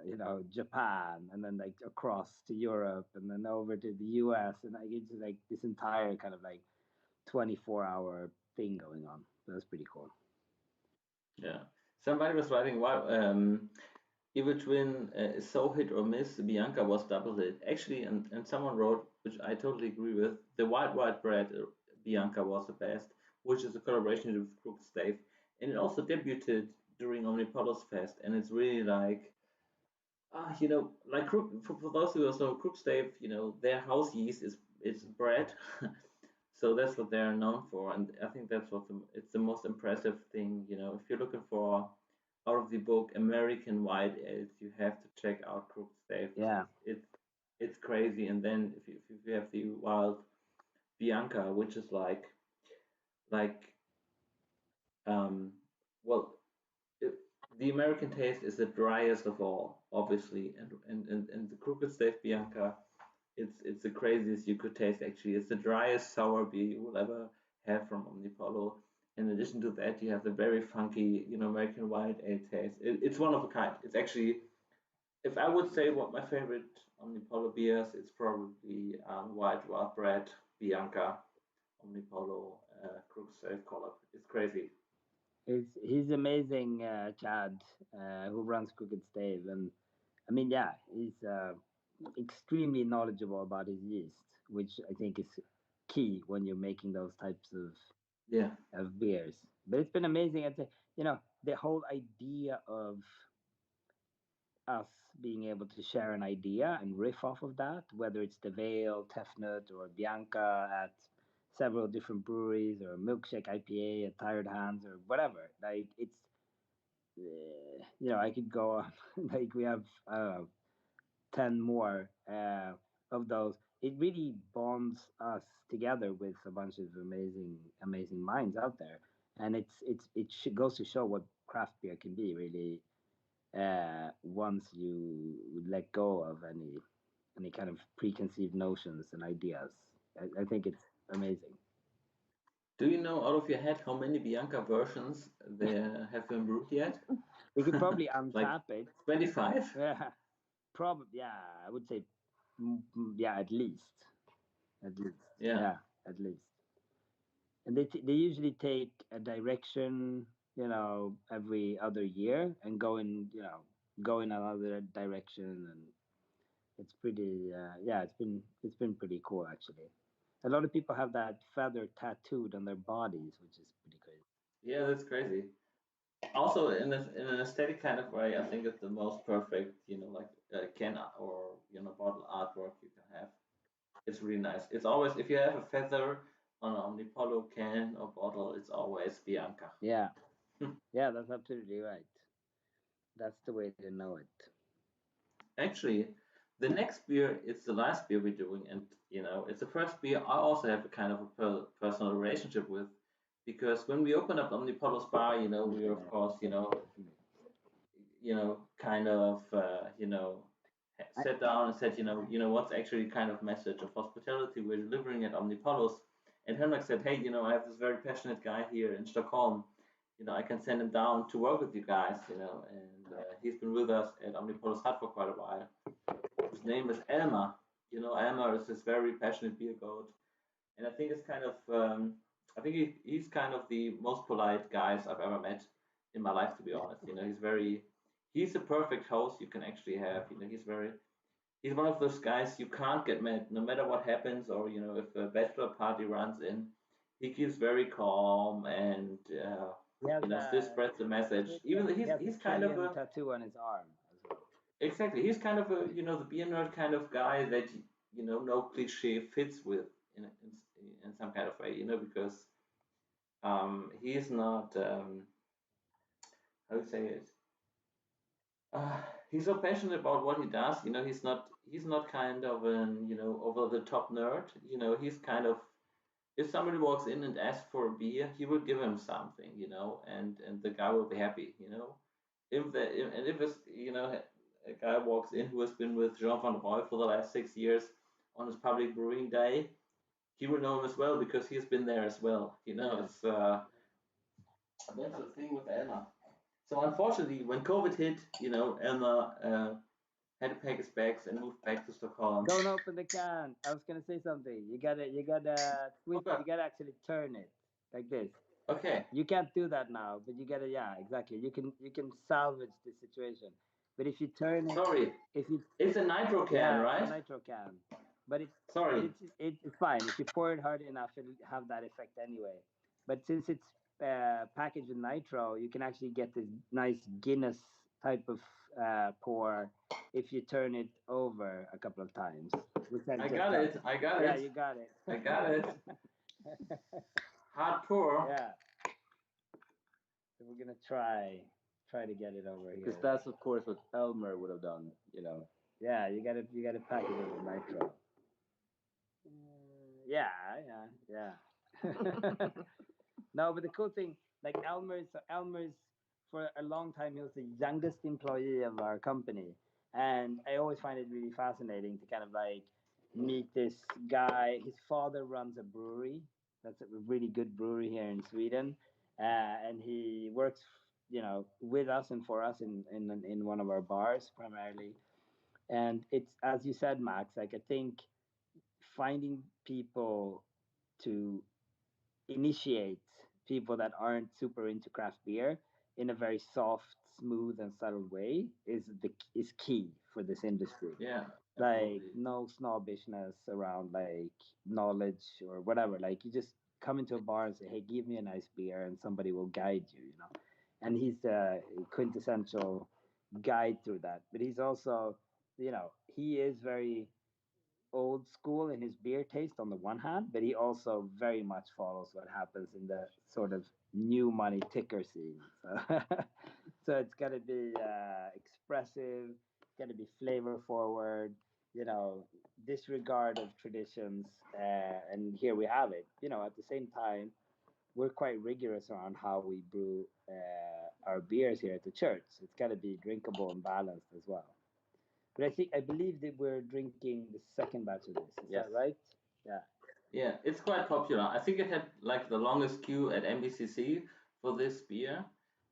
Japan, and then like across to Europe, and then over to the US, and like it's like this entire kind of like 24-hour thing going on. That's pretty cool. Yeah. Somebody was writing, wow, Evil Twin is so hit or miss. Bianca was double hit. Actually, and someone wrote, which I totally agree with, the white bread Bianca was the best, which is a collaboration with Crooked Stave. And it also debuted during Omnipollo's Fest. And it's really like, like for those who don't know, Crooked Stave, their house yeast is bread. So that's what they're known for, and I think that's it's the most impressive thing. If you're looking for out of the book American White Ales, you have to check out Crooked Stave. Yeah, it's crazy. And then if you have the wild Bianca, which is like well, the American taste is the driest of all, obviously, and the Crooked Stave Bianca, it's the craziest you could taste. Actually, it's the driest sour beer you will ever have from Omnipollo. In addition to that, you have the very funky, American white ale taste. It's one of a kind. It's actually, if I would say what my favorite Omnipollo beers, it's probably white wild bread Bianca, Omnipollo, Crooked Stave collab. It's crazy. He's amazing, Chad, who runs Crooked Stave, and I mean, yeah, he's extremely knowledgeable about his yeast, which I think is key when you're making those types of beers. But it's been amazing. I'd say, the whole idea of us being able to share an idea and riff off of that, whether it's the Veil, Tefnut, or Bianca at several different breweries, or Milkshake IPA at Tired Hands, or whatever. Like it's, I could go on. Like we have, I don't know, 10 more of those. It really bonds us together with a bunch of amazing minds out there, and it goes to show what craft beer can be really, once you let go of any kind of preconceived notions and ideas. I think it's amazing. Do you know out of your head how many Bianca versions there have been brewed yet? We could probably untap it. 25? Yeah, probably. Yeah, I would say, yeah, at least. Yeah, at least. And they usually take a direction, every other year, and go in another direction, and it's pretty. Yeah, it's been pretty cool actually. A lot of people have that feather tattooed on their bodies, which is pretty crazy. Yeah, that's crazy. Also, in an aesthetic kind of way, I think it's the most perfect, like can or bottle artwork you can have. It's really nice. It's always, if you have a feather on an Omnipollo can or bottle, it's always Bianca. Yeah, yeah, that's absolutely right. That's the way to know it. Actually, the next beer, it's the last beer we're doing, and it's the first beer I also have a kind of a personal relationship with, because when we opened up Omnipollos Bar, we were of course, kind of, sat down and said, what's actually kind of message of hospitality we're delivering at Omnipollos. And Henrik said, hey, I have this very passionate guy here in Stockholm. I can send him down to work with you guys, and he's been with us at Omnipollos Hut for quite a while. His name is Elmar. Elmar is this very passionate beer goat. And I think it's kind of, he's kind of the most polite guys I've ever met in my life, to be honest. He's a perfect host you can actually have. He's one of those guys you can't get mad, no matter what happens, or if a bachelor party runs in, he keeps very calm and still spreads the message. Even he's kind of a tattoo on his arm as well. Exactly, he's kind of a the beer nerd kind of guy that no cliche fits with in some kind of way, because he's not how to say it. He's so passionate about what he does. He's not kind of an over the top nerd. He's kind of, if somebody walks in and asks for a beer, he will give him something, and the guy will be happy. If it's a guy walks in who has been with Jean van Roy for the last 6 years on his public brewing day, he will know him as well because he's been there as well. It's that's the thing with Elmar. So unfortunately, when COVID hit, Elmar had to pack his bags and move back to Stockholm. Don't open the can. I was gonna say something. You gotta twist. You gotta actually turn it like this. Okay. You can't do that now, but you gotta. Yeah, exactly. You can salvage the situation. But if you turn it, Sorry. It's a nitro can, right? It's a nitro can. But Sorry. It's fine. If you pour it hard enough, it'll have that effect anyway. But since it's packaged with nitro, you can actually get this nice Guinness type of pour if you turn it over a couple of times. I got it. Yeah, you got it. I got it. Hard pour. Yeah. So we're gonna try to get it over here. Because that's of course what Elmer would have done, Yeah, you gotta package it with nitro. Yeah. No, but the cool thing, like Elmer's for a long time, he was the youngest employee of our company, and I always find it really fascinating to kind of like meet this guy. His father runs a brewery. That's a really good brewery here in Sweden, and he works, with us and for us in one of our bars primarily. And it's, as you said, Max, like I think finding people to initiate people that aren't super into craft beer in a very soft, smooth, and subtle way is key for this industry. Yeah. Like no snobbishness around like knowledge or whatever. Like you just come into a bar and say, "Hey, give me a nice beer," and somebody will guide you. And he's the quintessential guide through that. But he's also, he is very old school in his beer taste on the one hand, but he also very much follows what happens in the sort of new money ticker scene. So, so it's got to be expressive, got to be flavor forward, disregard of traditions. And here we have it. At the same time, we're quite rigorous around how we brew our beers here at the church. It's got to be drinkable and balanced as well. But I believe that we're drinking the second batch of this. Is that right? Yeah. Yeah, it's quite popular. I think it had like the longest queue at MBCC for this beer,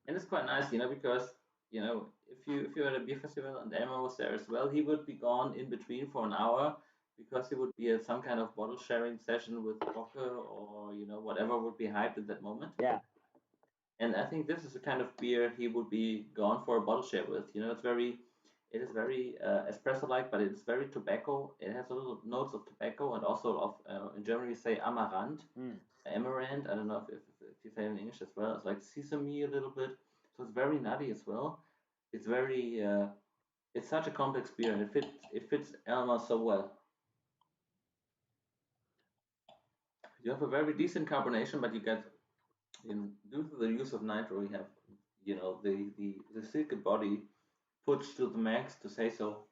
and it's quite nice, because if you had a beer festival and Emma was there as well, he would be gone in between for an hour because he would be at some kind of bottle sharing session with Bocke or whatever would be hyped at that moment. Yeah. And I think this is the kind of beer he would be gone for a bottle share with. It is very espresso-like, but it's very tobacco. It has a little notes of tobacco and also of, in German we say amaranth, amaranth. I don't know if you say it in English as well. It's like sesame a little bit. So it's very nutty as well. It's very, it's such a complex beer, and it fits Elmar so well. You have a very decent carbonation, but you get, due to the use of nitro, you have, the silky body pushed to the max, to say so.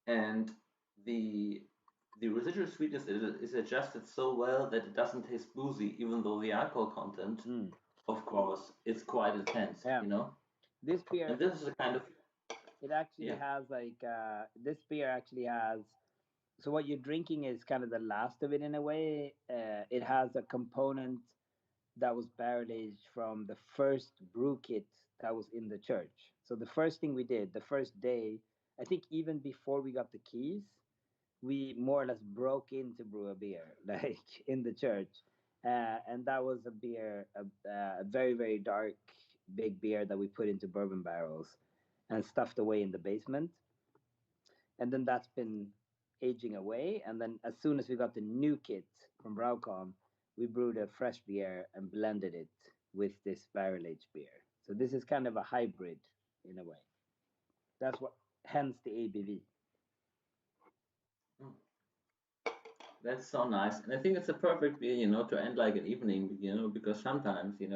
and the residual sweetness is adjusted so well that it doesn't taste boozy, even though the alcohol content, of course, is quite intense. Yeah. You know, This beer, and this is a kind of it actually has like this beer actually has. So what you're drinking is kind of the last of it in a way. It has a component that was barrel aged from the first brew kit that was in the church. So the first thing we did, the first day, I think even before we got the keys, we more or less broke in to brew a beer, like in the church. And that was a beer, a very, very dark, big beer that we put into bourbon barrels and stuffed away in the basement. And then that's been aging away. And then as soon as we got the new kit from Braucom, we brewed a fresh beer and blended it with this barrel aged beer. So this is kind of a hybrid in a way. That's what, hence the ABV. That's so nice, and I think it's a perfect beer, to end like an evening, because sometimes, you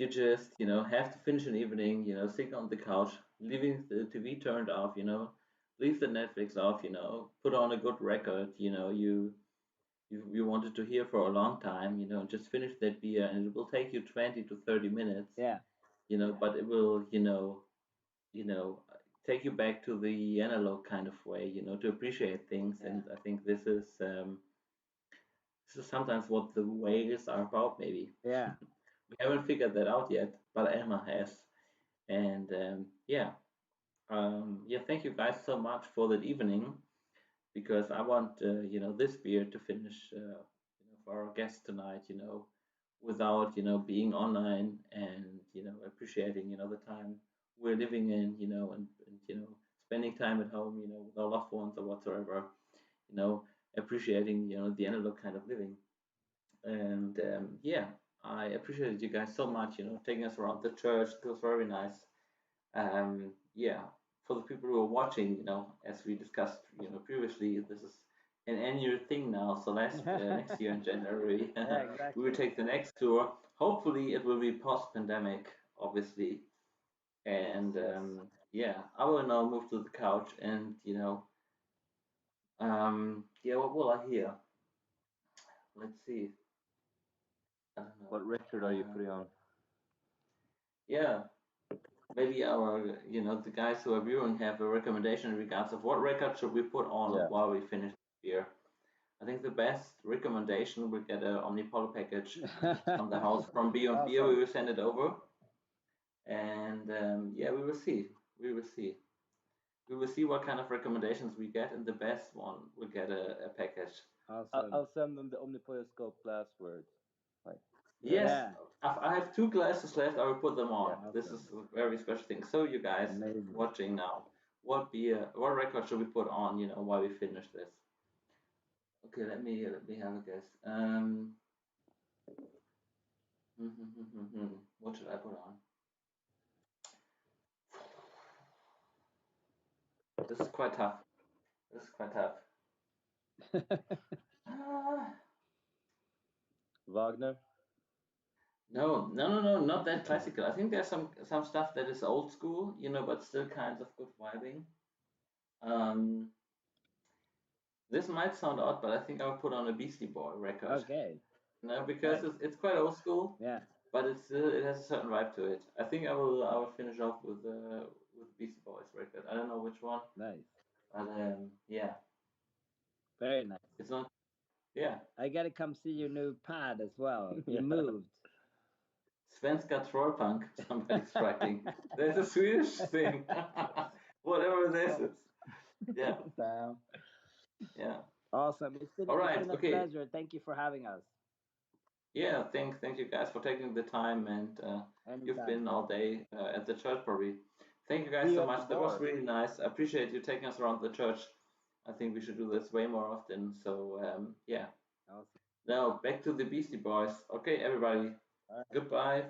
just, have to finish an evening, sitting on the couch, leaving the TV turned off, leave the Netflix off, put on a good record, you wanted to hear for a long time, just finish that beer, and it will take you 20 to 30 minutes, Yeah. But it will, you know, take you back to the analog kind of way, to appreciate things. Yeah. And I think this is sometimes what the ways are about, maybe. Yeah. We haven't figured that out yet, but Emma has. And thank you guys so much for that evening, because I want this beer to finish for our guests tonight, without being online, and appreciating the time we're living in, and spending time at home, with our loved ones or whatsoever, appreciating the analog kind of living. And I appreciated you guys so much, taking us around the church. It was very nice. Yeah, for the people who are watching, as we discussed, previously, this is an annual thing now. So next year in January, Yeah, exactly. we will take the next tour. Hopefully, it will be post-pandemic, obviously. And I will now move to the couch, and what will I hear? Let's see. I don't know. What record are you putting on? Yeah, maybe our, the guys who are viewing have a recommendation in regards of what record should we put on while we finish the beer. I think the best recommendation, we get a Omnipollo package from the house from Biere. Awesome. We will send it over, and we will see. We will see. We will see what kind of recommendations we get, and the best one will get a package. Awesome. I'll send them the Omnipollo Glass words. Yes, Yeah. I have 2 glasses left. I will put them on. Yeah, This awesome. is a very special thing. So you guys Amazing. watching now, what record should we put on? While we finish this. Okay, let me have a guess. What should I put on? This is quite tough. This is quite tough. Wagner? No, not that classical. I think there's some stuff that is old school, but still kind of good vibing. This might sound odd, but I think I'll put on a Beastie Boy record. Okay. No, because it's quite old school. Yeah. But it has a certain vibe to it. I think I will finish off with Beastie Boys record. I don't know which one. Nice. But yeah. Very nice. It's not. Yeah. I gotta come see your new pad as well. You moved. Svenska Trollpunk, somebody's writing. There's a Swedish thing. Whatever this is. Yeah. So, Yeah. awesome. It's been a pleasure. Thank you for having us. Yeah, thank you guys for taking the time, and you've been all day at the church probably. Thank you guys so much. That was really nice. I appreciate you taking us around the church. I think we should do this way more often. So yeah. Awesome. Now back to the Beastie Boys. Okay, everybody. Goodbye.